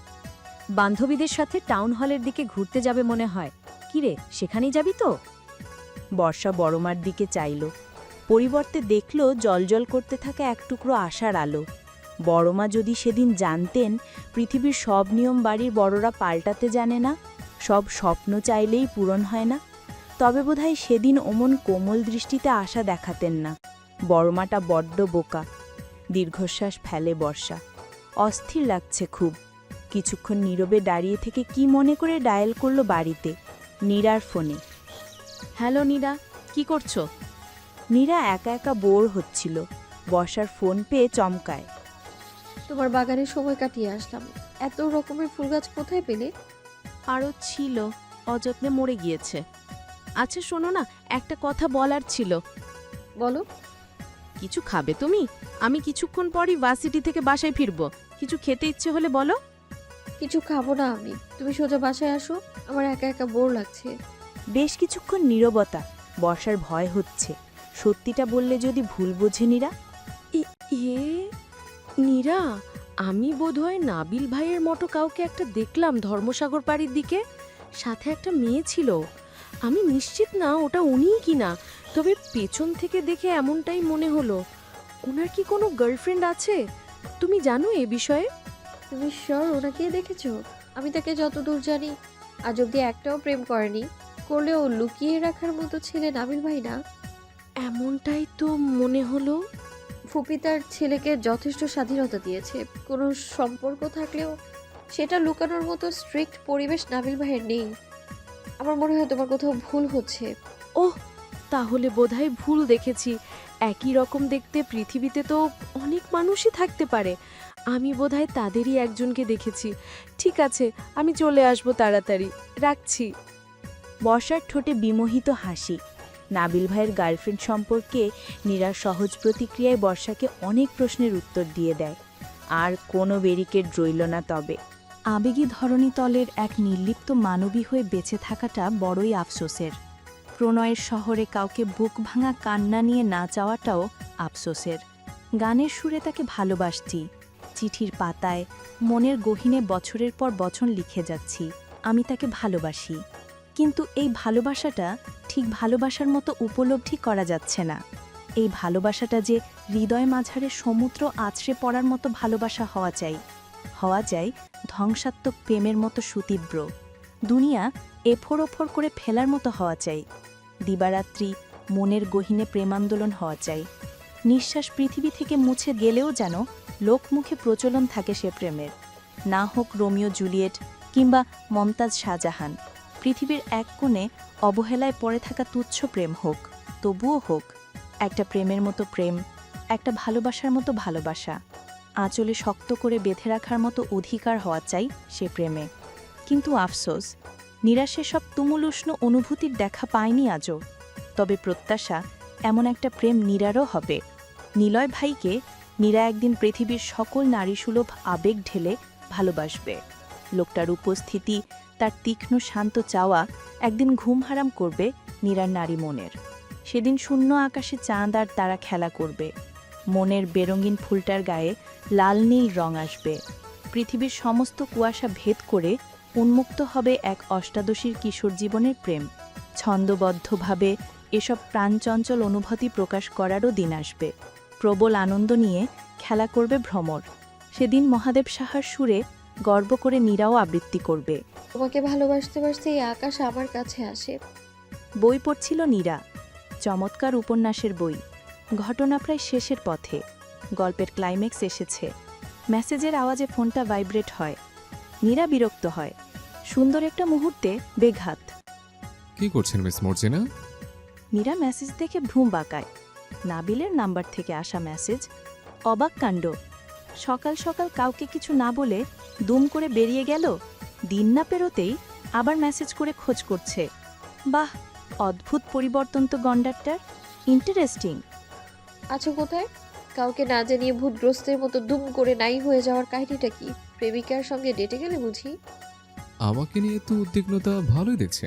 বান্ধবীদের সাথে টাউন হলের দিকে ঘুরতে যাবে মনে হয়। কিরে, সেখানেই যাবি তো? বর্ষা বড়মার দিকে চাইল, পরিবর্তে দেখল জলজল করতে থাকা এক টুকরো আশার আলো। বড়মা যদি সেদিন জানতেন পৃথিবীর সব নিয়ম বাড়ির বড়রা পাল্টাতে জানে না, সব স্বপ্ন চাইলেই পূরণ হয় না, তবে বোধহয় সেদিন অমন কোমল দৃষ্টিতে আশা দেখাতেন না। বড়মাটা বড্ড বোকা। দীর্ঘশ্বাস ফেলে বর্ষা। অস্থির লাগছে খুব। কিছুক্ষণ নীরবে দাঁড়িয়ে থেকে কি মনে করে ডায়াল করল বাড়িতে, নীরার ফোনে। হ্যালো নীরা, কি করছো? নীরা একা একা বোর হচ্ছিল। বর্ষার ফোন পেয়ে চমকায়। তোমার বাগানে সময় কাটিয়ে আসলাম। এত রকমের ফুল গাছ কোথায় পেলে? আরও ছিল, অযত্নে মরে গিয়েছে। আচ্ছা শোনো না, একটা কথা বলার ছিল। বলো। কিছু খাবে তুমি? আমি কিছুক্ষণ পরই ভার্সিটি থেকে বাসায় ফিরবো। কিছু খেতে ইচ্ছে হলে বলো। কিছু খাবো না আমি, তুমি সোজা বাসায় আসো, আমার একা একা বোর লাগছে। বেশ কিছুক্ষণ নীরবতা। বর্ষার ভয় হচ্ছে, সত্যিটা বললে যদি ভুল বোঝে নীরা। নীরা, আমি বোধহয় নাবিল ভাইয়ের মতো কাউকে একটা দেখলাম ধর্মসাগর পাড়ির দিকে। সাথে একটা মেয়ে ছিল। আমি নিশ্চিত না ওটা উনিই কিনা, তবে পেছন থেকে দেখে এমনটাই মনে হলো। ওনার কি কোনো গার্লফ্রেন্ড আছে? তুমি জানো এ বিষয়ে? তুমি শিওর ওনাকে দেখেছো? আমি তাকে যতদূর জানি আজ অব্দি একটাও প্রেম করেনি। করলেও লুকিয়ে রাখার মতো ছেলে নাবিল ভাই না। এমনটাই তো মনে হলো। ফুপি তার ছেলেকে যথেষ্ট স্বাধীনতা দিয়েছে। কোনো সম্পর্ক থাকলেও সেটা লুকানোর মতো স্ট্রিক্ট পরিবেশ নাবিল ভাইয়ের নেই। আমার মনে হয় তোমার কোথাও ভুল হচ্ছে। ওহ, তাহলে বোধহয় ভুল দেখেছি। একই রকম দেখতে পৃথিবীতে তো অনেক মানুষই থাকতে পারে। আমি বোধহয় তাদেরই একজনকে দেখেছি। ঠিক আছে, আমি চলে আসবো তাড়াতাড়ি। রাখছি। বর্ষার ঠোঁটে বিমোহিত হাসি। নাবিল ভাইয়ের গার্লফ্রেন্ড সম্পর্কে নীরার সহজ প্রতিক্রিয়ায় বর্ষাকে অনেক প্রশ্নের উত্তর দিয়ে দেয়। আর কোনো ব্যারিকেড রইল না তবে। আবেগী ধরণীতলের এক নির্লিপ্ত মানবী হয়ে বেঁচে থাকাটা বড়ই আফসোসের। প্রণয়ের শহরে কাউকে বুক ভাঙা কান্না নিয়ে না চাওয়াটাও আফসোসের। গানের সুরে তাকে ভালোবাসছি, চিঠির পাতায় মনের গহীনে বছরের পর বছর লিখে যাচ্ছি আমি তাকে ভালোবাসি। কিন্তু এই ভালোবাসাটা ঠিক ভালোবাসার মতো উপলব্ধি করা যাচ্ছে না। এই ভালোবাসাটা যে হৃদয় মাঝারে সমুদ্র আছড়ে পড়ার মতো ভালোবাসা হওয়া চাই ধ্বংসাত্মক প্রেমের মতো সুতীব্র। দুনিয়া এফোর ওফোর করে ফেলার মতো হওয়া চাই। দিবারাত্রি মনের গহীনে প্রেমান্দোলন হওয়া চাই। নিঃশ্বাস পৃথিবী থেকে মুছে গেলেও যেন লোকমুখে প্রচলন থাকে সে প্রেমের। না হোক রোমিও জুলিয়েট কিংবা মমতাজ শাহজাহান, পৃথিবীর এক কোণে অবহেলায় পড়ে থাকা তুচ্ছ প্রেম হোক, তবুও হোক একটা প্রেমের মতো প্রেম, একটা ভালোবাসার মতো ভালোবাসা। আঁচলে শক্ত করে বেঁধে রাখার মতো অধিকার হওয়া চাই সে প্রেমে। কিন্তু আফসোস, নিরাশে সব তুমুল উষ্ণ অনুভূতির দেখা পায়নি আজও। তবে প্রত্যাশা এমন একটা প্রেম নীরারও হবে। নিলয় ভাইকে নীরা একদিন পৃথিবীর সকল নারীসুলভ আবেগ ঢেলে ভালোবাসবে। লোকটার উপস্থিতি, তার তীক্ষ্ণ শান্ত চাওয়া একদিন ঘুম হারাম করবে নীরার নারী মনের। সেদিন শূন্য আকাশে চাঁদ আর তারা খেলা করবে। মনের বেরঙিন ফুলটার গায়ে লাল নীল রং আসবে। পৃথিবীর সমস্ত কুয়াশা ভেদ করে উন্মুক্ত হবে এক অষ্টাদশীর কিশোর জীবনের প্রেম। ছন্দবদ্ধভাবে এসব প্রাণচঞ্চল অনুভূতি প্রকাশ করারও দিন আসবে। প্রবল আনন্দ নিয়ে খেলা করবে ভ্রমর। সেদিন মহাদেব সাহার সুরে গর্ব করে নীরাও আবৃত্তি করবে। তোমাকে ভালোবাসতে বাসতে এই আকাশ আমার কাছে আসে। বই পড়ছিল নীরা। চমৎকার উপন্যাসের বই। ঘটনা প্রায় শেষের পথে। গল্পের ক্লাইম্যাক্স এসেছে। মেসেজের আওয়াজে ফোনটা ভাইব্রেট হয়। নীরা বিরক্ত হয়। সুন্দর একটা মুহূর্তে বেঘাত। কি করছেন মিস মর্জিনা? মীরা মেসেজ দেখে ভ্রুম বাঁকায়। নাবিলের নাম্বার থেকে আসা মেসেজ। অবাক কাণ্ড। সকাল সকাল কাউকে কিছু না বলে দুম করে বেরিয়ে গেল। দিন না পেরোতেই আবার মেসেজ করে খোঁজ করছে। বাহ, অদ্ভুত পরিবর্তন তো গন্ডারটার। ইন্টারেস্টিং। আছো কোথায়? কাউকে না জানিয়ে ভূতগ্রস্তের মতো দুম করে নাই হয়ে যাওয়ার কাহিনীটা কি? প্রেমিকার সঙ্গে ডেটে গেলে বুঝি? আমাকে নিয়ে তো উদ্বিগ্নতা ভালোই দেখছে।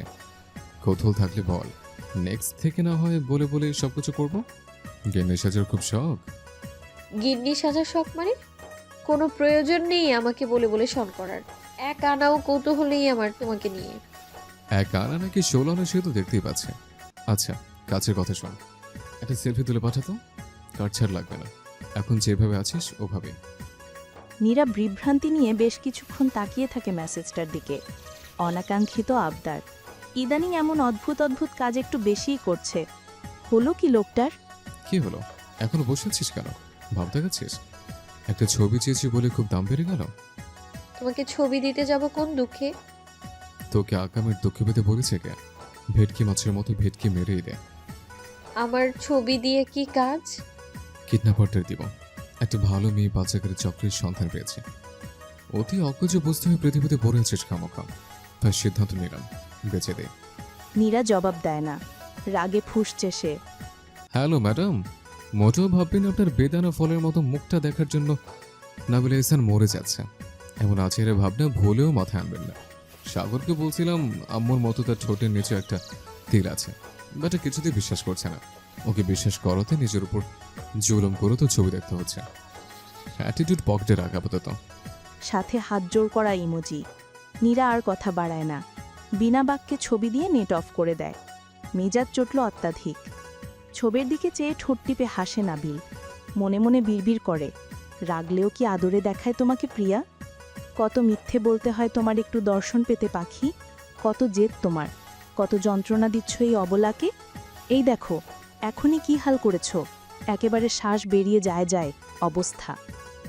কৌতূহল থাকলে বল, নেক্সট থেকে না হয় বলে বলে সবকিছু করবো। গেমে সাজার খুব শখ। গিন্নি সাজার শখ মানে? কোনো প্রয়োজন নেই আমাকে বলে বলে শন করার। এক আনাও কৌতূহল নেই আমার তোমাকে নিয়ে। এক আনা নাকি 16 আনা সে তো দেখতেই পাচ্ছে। আচ্ছা, কাছের কথা শোন, একটা সেলফি তুলে পাঠাতো। কার ছাড় লাগবে না, এখন যেভাবে আছিস ওভাবে। নীরা বিভ্রান্তি নিয়ে বেশ কিছুক্ষণ তাকিয়ে থাকে মেসেজটার দিকে। অনাকাঙ্ক্ষিত আবদার। ইদানিং এমন অদ্ভুত অদ্ভুত কাজ একটু বেশিই করছে। হলো কি লোকটার? কি হলো, এখনো বসে আছিস কেন? ভাবতে গেছিস একটা ছবি চেয়েছি বলে খুব দাম বেড়ে গেল? তোমাকে ছবি দিতে যাব কোন দুঃখে? তোকে আগামের দুঃখে পেতে বলেছে কে? ভেটকি মাছের মতো ভেটকি মেরেই দে। আমার ছবি দিয়ে কি কাজ? কিডন্যাপারদের দিব। একটা ভালো মেয়ে বাচ্চাকারী চক্রের সন্ধান পেয়েছে। অতি অজ্ঞজ বুঝতে হয়ে পৃথিবীতে পড়ে আছিস খামোখা। তার সিদ্ধান্ত নিলাম, বেঁচে দে। নীরা জবাব দেয় না। রাগে ফুঁসছে সে। হ্যালো ম্যাডাম, মোটেও ভাববেন আপনার বেদানা ফলের মতো মুখটা দেখার জন্য নাবিল ইহসান মরে যাচ্ছে এমন আচেরে ভাবনা ভুলেও মাথায় আনবেন না। সাগরকে বলছিলাম আম্মুর মতো তার ঠোঁটের নিচে একটা তিল আছে, বাট কিছুতেই বিশ্বাস করছে না। ওকে বিশ্বাস করাতে নিজের উপর জুলুম করে তো ছবি দেখতে হচ্ছে। অ্যাটিটিউড পকেটে রাখা আপাতত। সাথে হাত জোড় করা ইমোজি। নীরা আর কথা বাড়ায় না। বিনা বাক্যে ছবি দিয়ে নেট অফ করে দেয়। মেজাজ চটল অত্যাধিক। ছবির দিকে চেয়ে ঠোঁট টিপে হাসে নাবিল। মনে মনে বিড়বিড় করে, রাগলেও কি আদরে দেখায় তোমাকে প্রিয়া? কত মিথ্যে বলতে হয় তোমার একটু দর্শন পেতে পাখি। কত জেদ তোমার, কত যন্ত্রণা দিচ্ছ এই অবলাকে। এই দেখো এখনই কি হাল করেছ। একেবারে শ্বাস বেরিয়ে যায় যায় অবস্থা।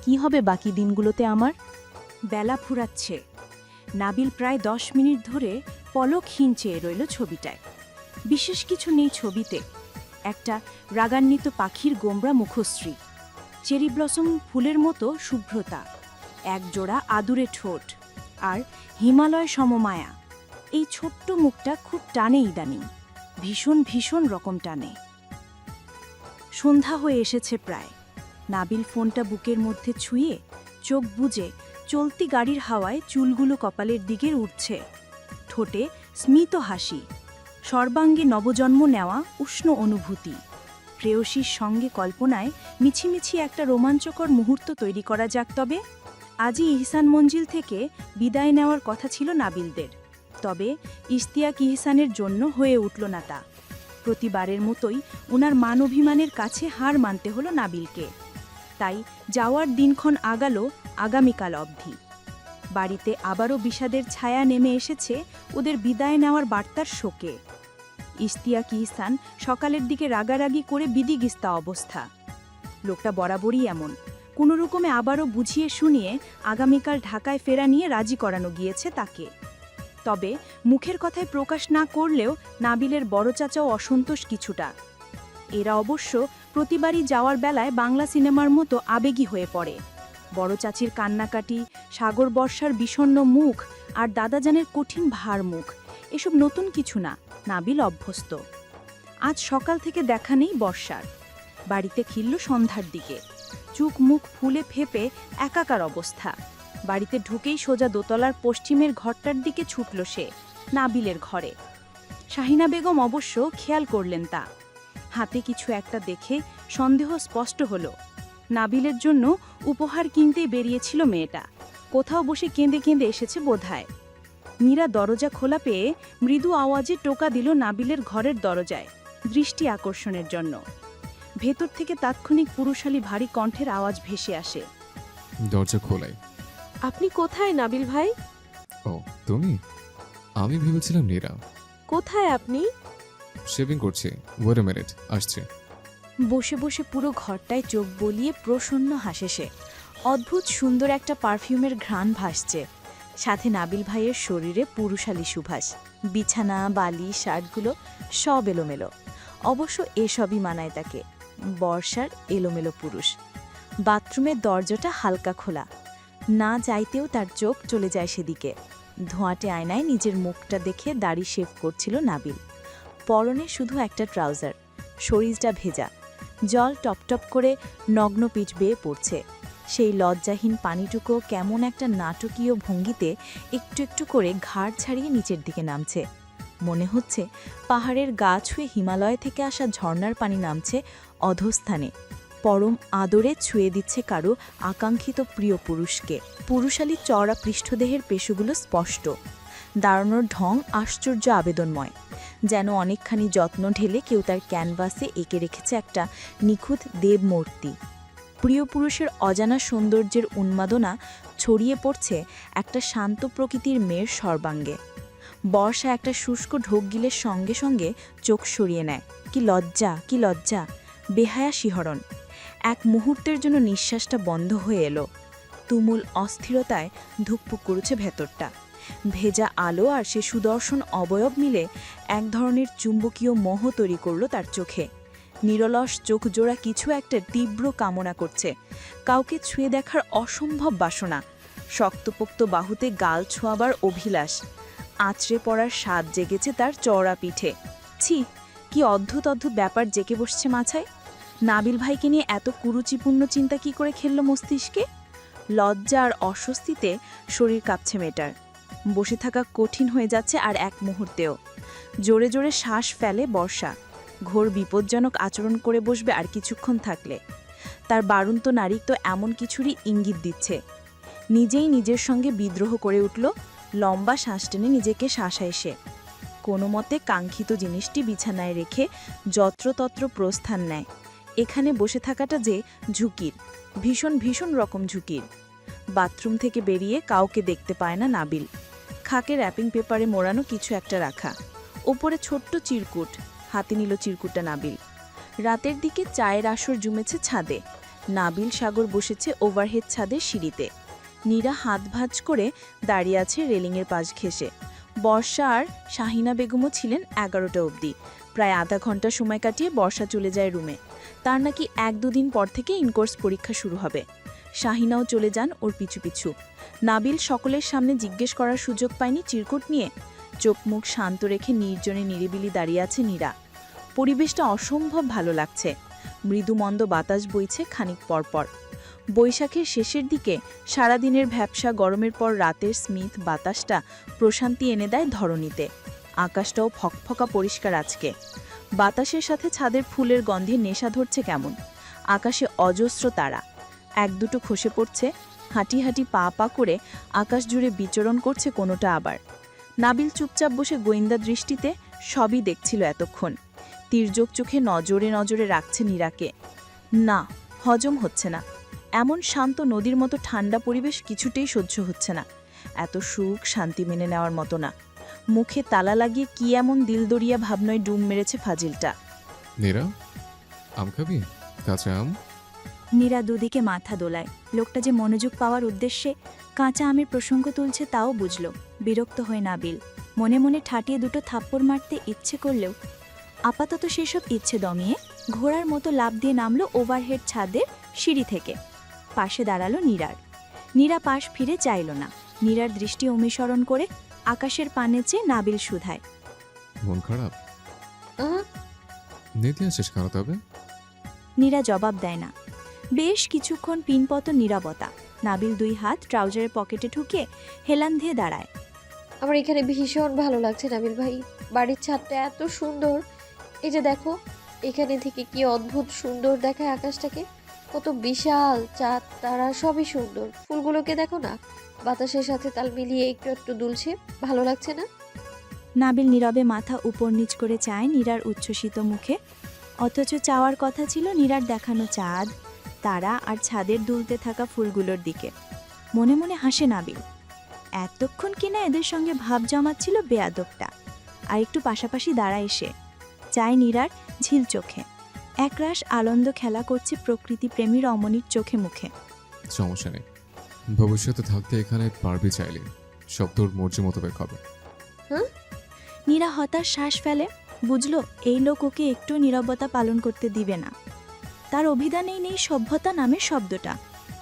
কি হবে বাকি দিনগুলোতে আমার? বেলা ফুরাচ্ছে। নাবিল প্রায় 10 মিনিট ধরে পলকহীন চেয়ে রইল ছবিটায়। বিশেষ কিছু নেই ছবিতে। একটা রাগান্বিত পাখির গোমরা মুখশ্রী, চেরি ব্লসম ফুলের মতো শুভ্রতা, একজোড়া আদুরে ঠোঁট, আর হিমালয় সমমায়া। এই ছোট্ট মুখটা খুব টানে ইদানিং, ভীষণ ভীষণ রকম টানে। সন্ধ্যা হয়ে এসেছে প্রায়। নাবিল ফোনটা বুকের মধ্যে ছুঁয়ে চোখ বুজে চলতি গাড়ির হাওয়ায় চুলগুলো কপালের দিকে উঠছে। ঠোঁটে স্মিত হাসি, সর্বাঙ্গে নবজন্ম নেওয়া উষ্ণ অনুভূতি। প্রেয়সীর সঙ্গে কল্পনায় মিছিমিছি একটা রোমাঞ্চকর মুহূর্ত তৈরি করা যাক তবে। আজই ইহসান মঞ্জিল থেকে বিদায় নেওয়ার কথা ছিল নাবিলদের, তবে ইশতিয়াক ইহসানের জন্য হয়ে উঠল না তা। প্রতিবারের মতোই ওনার মানভিমানের কাছে হার মানতে হলো নাবিলকে। তাই যাওয়ার দিনক্ষণ আগালো আগামীকাল অবধি। বাড়িতে আবারও বিষাদের ছায়া নেমে এসেছে ওদের বিদায় নেওয়ার বার্তার শোকে। ইশতিয়াক ইহসান সকালের দিকে রাগারাগি করে বিদিগিস্তা অবস্থা। লোকটা বরাবরই এমন। কোনো রকমে আবারও বুঝিয়ে শুনিয়ে আগামীকাল ঢাকায় ফেরা নিয়ে রাজি করানো গিয়েছে তাকে। তবে মুখের কথায় প্রকাশ না করলেও নাবিলের বড় চাচাও অসন্তোষ কিছুটা। এরা অবশ্য প্রতিবারই যাওয়ার বেলায় বাংলা সিনেমার মতো আবেগী হয়ে পড়ে। বড় চাচির কান্নাকাটি, সাগর বর্ষার বিষণ্ণ মুখ আর দাদাজানের কঠিন ভার মুখ, এসব নতুন কিছু না, নাবিল অভ্যস্ত। আজ সকাল থেকে দেখা নেই বর্ষার। বাড়িতে খিলল সন্ধ্যার দিকে। চুক মুখ ফুলে ফেপে একাকার অবস্থা। বাড়িতে ঢুকেই সোজা দোতলার পশ্চিমের ঘরটার দিকে ছুটল সে, নাবিলের ঘরে। শাহিনা বেগম অবশ্য খেয়াল করলেন তা। হাতে কিছু একটা দেখে সন্দেহ স্পষ্ট হলো। নাবিলের জন্য উপহার কিনতেই বেরিয়েছিল মেয়েটা। কোথাও বসে কেঁদে কেঁদে এসেছে বোধহয়। মীরা দরজা খোলা পেয়ে মৃদু আওয়াজে টোকা দিল নাবিলের ঘরের দরজায়, দৃষ্টি আকর্ষণের জন্য। ভেতর থেকে তাৎক্ষণিক পুরুষালী ভারী কণ্ঠের আওয়াজ ভেসে আসে, দরজা খোলাই। আপনি কোথায় নাবিল ভাই? ও তুমি? আমি ভেবেছিলাম নীরা। কোথায় আপনি? শেভিং করছি, ওয়েট আ মিনিট, আসছে। বসে বসে পুরো ঘরটায় চোখ বলিয়ে প্রসন্ন হাসে সে। অদ্ভুত সুন্দর একটা পারফিউমের ঘ্রাণ ভাসছে, সাথে নাবিল ভাইয়ের শরীরে পুরুষালী সুভাষ। বিছানা, বালি, শার্টগুলো সব এলোমেলো। অবশ্য এসবই মানায় তাকে, বর্ষার এলোমেলো পুরুষ। বাথরুমের দরজাটা হালকা খোলা, না চাইতেও তার চোখ চলে যায় সেদিকে। ধোঁয়াটে আয়নায় নিজের মুখটা দেখে দাড়ি শেভ করছিল নাবিল। পরনে শুধু একটা ট্রাউজার, শরীরটা ভেজা, জল টপটপ করে নগ্ন পিঠ বেয়ে পড়ছে। সেই লজ্জাহীন পানিটুকু কেমন একটা নাটকীয় ভঙ্গিতে একটু একটু করে ঘাড় ছাড়িয়ে নিচের দিকে নামছে। মনে হচ্ছে পাহাড়ের গা ছুঁয়ে হিমালয় থেকে আসা ঝর্ণার পানি নামছে অধস্থানে, পরম আদরে ছুঁয়ে দিচ্ছে কারো আকাঙ্ক্ষিত প্রিয় পুরুষকে। পুরুষালী চওড়া পৃষ্ঠদেহের পেশিগুলো স্পষ্ট, দাঁড়ানোর ঢং আশ্চর্য আবেদনময়, যেন অনেকখানি যত্ন ঢেলে কেউ তার ক্যানভাসে এঁকে রেখেছে একটা নিখুঁত দেবমূর্তি। প্রিয় পুরুষের অজানা সৌন্দর্যের উন্মাদনা ছড়িয়ে পড়ছে একটা শান্ত প্রকৃতির মেয়ের সর্বাঙ্গে। বর্ষা একটা শুষ্ক ঢোক গিলের সঙ্গে সঙ্গে চোখ সরিয়ে নেয়। কি লজ্জা, কি লজ্জা! বেহায়া শিহরণ। এক মুহূর্তের জন্য নিঃশ্বাসটা বন্ধ হয়ে এলো। তুমুল অস্থিরতায় ধুকপুক করেছে ভেতরটা। ভেজা আলো আর সে সুদর্শন অবয়ব মিলে এক ধরনের চুম্বকীয় মোহ তৈরি করল তার চোখে। নিরলস চোখ জোড়া কিছু একটা তীব্র কামনা করছে, কাউকে ছুঁয়ে দেখার অসম্ভব বাসনা, শক্তপোক্ত বাহুতে গাল ছোঁয়াবার অভিলাষ। আঁচড়ে পড়ার স্বাদ জেগেছে তার চওড়া পিঠে। ছি, কি অদ্ভুত অদ্ভুত ব্যাপার জেগে বসছে মাথায়। নাবিল ভাইকে নিয়ে এত কুরুচিপূর্ণ চিন্তা কি করে খেলল মস্তিষ্কে? লজ্জা আর অস্বস্তিতে শরীর কাঁপছে মেয়েটার। বসে থাকা কঠিন হয়ে যাচ্ছে আর এক মুহূর্তেও। জোরে জোরে শ্বাস ফেলে বর্ষা। ঘোর বিপজ্জনক আচরণ করে বসবে আর কিছুক্ষণ থাকলে। তার বারুন্ত নারী তো এমন কিছুরই ইঙ্গিত দিচ্ছে। নিজেই নিজের সঙ্গে বিদ্রোহ করে উঠল, লম্বা শ্বাস টেনে নিজেকে শাসায় সে। কোনো মতে কাঙ্ক্ষিত জিনিসটি বিছানায় রেখে যত্রতত্র প্রস্থান নেয়। এখানে বসে থাকাটা যে ঝুঁকির, ভীষণ ভীষণ রকম ঝুঁকির। বাথরুম থেকে বেরিয়ে কাউকে দেখতে পায় না নাবিল। খাকে র্যাপিং পেপারে মোড়ানো কিছু একটা রাখা, ওপরে ছোট্ট চিরকুট। হাতে নিল চিরকুটটা নাবিল। রাতের দিকে চায়ের আসর জমেছে ছাদে। নাবিল সাগর বসেছে ওভারহেড ছাদের সিঁড়িতে। নীরা হাত ভাঁজ করে দাঁড়িয়ে আছে রেলিংয়ের পাশ ঘেঁষে। বর্ষা আর শাহিনা বেগমও ছিলেন 11টা অবধি। প্রায় আধা ঘন্টা সময় কাটিয়ে বর্ষা চলে যায় রুমে। তার নাকি 1-2 দিন পর থেকে ইনকোর্স পরীক্ষা শুরু হবে। শাহিনাও চলে যান ওর পিছু পিছু। নাবিল সকলের সামনে জিজ্ঞেস করার সুযোগ পায়নি চিরকুট নিয়ে। চোখ মুখ শান্ত রেখে নির্জনে নিরিবিলি দাঁড়িয়ে আছে নীরা। পরিবেশটা অসম্ভব ভালো লাগছে। মৃদুমন্দ বাতাস বইছে খানিক পরপর। বৈশাখের শেষের দিকে সারাদিনের ভ্যাপসা গরমের পর রাতের স্মিথ বাতাসটা প্রশান্তি এনে দেয় ধরণীতে। আকাশটাও ফকফকা পরিষ্কার আজকে। বাতাসের সাথে ছাদের ফুলের গন্ধে নেশা ধরছে কেমন। আকাশে অজস্র তারা, 1-2টো খসে পড়ছে, হাঁটি হাঁটি পা পা করে আকাশ জুড়ে বিচরণ করছে কোনোটা আবার। নাবিল চুপচাপ বসে গোয়েন্দা দৃষ্টিতে সবই দেখছিল এতক্ষণ। তির্যক চোখে নজরে নজরে রাখছে নীরাকে। না, হজম হচ্ছে না। এমন শান্ত নদীর মতো ঠান্ডা পরিবেশ কিছুতেই সহ্য হচ্ছে না। এত সুখ শান্তি মেনে নেওয়ার মতো না। মুখে তালা লাগিয়ে কি এমন দিলদরিয়া ভাবনায় ডুম মেরেছে ফাজিলটা। নীরা, আম খাবি? কাঁচা আম? নীরা দুদিকে মাথা দোলায়। লোকটা যে মনোযোগ পাওয়ার উদ্দেশ্যে কাঁচা আমের প্রসঙ্গ তুলছে তাও বুঝল। বিরক্ত হয়ে নাবিল মনে মনে ঠাটিয়ে 2টো থাপ্পড় মারতে ইচ্ছে করলেও আপাতত সেসব ইচ্ছে দমিয়ে ঘোড়ার মতো লাফ দিয়ে নামল ওভারহেড ছাদের সিঁড়ি থেকে। পাশে দাঁড়ালো নীরার। নীরা পাশ ফিরে চাইল না। নীরার দৃষ্টি অনুসরণ করে আকাশের পানে চেয়ে নাবিল শুধায়, মন খারাপ? আহ, নিতে আসিস কেন তবে? নীরা জবাব দেয় না। বেশ কিছুক্ষণ পিনপতন নীরবতা। নাবিল 2 হাত ট্রাউজারের পকেটে ঢুকিয়ে হেলান দিয়ে দাঁড়ায়। আমার এখানে ভীষণ ভালো লাগছে নাবিল ভাই। বাড়ির ছাদটা এত সুন্দর। এই যে দেখো, এখানে থেকে কি অদ্ভুত সুন্দর দেখায় আকাশটাকে। কত বিশাল, চাঁদ তারা সবই সুন্দর। ফুলগুলোকে দেখো না, বাতাসের সাথে তাল মিলিয়ে একটু একটু দুলছে। ভালো লাগছে না? নাবিল নীরবে মাথা উপর নিচ করে চায় নীরার উচ্ছ্বসিত মুখে। অথচ চাওয়ার কথা ছিল নীরার দেখানো চাঁদ, তারা আর ছাদের দুলতে থাকা ফুলগুলোর দিকে। মনে মনে হাসে নাবিল। এতক্ষণ কিনা এদের সঙ্গে ভাব জমাচ্ছিল বেয়াদবটা। আর একটু পাশাপাশি দাঁড়ায় সে। চায় নীরার ঝিল চোখে। একরাশ আনন্দ খেলা করছে প্রকৃতিপ্রেমী রমণীর চোখে মুখে। সমস্যা নেই, ভবিষ্যতে থাকতে এখানে পারবি চাইলে, সব তোর মর্জি মোতাবেক হবে। নীরা হতাশ শ্বাস ফেলে, বুঝল এই লোক ওকে একটু নীরবতা পালন করতে দিবে না। তার অভিধানেই নেই সভ্যতা নামের শব্দটা।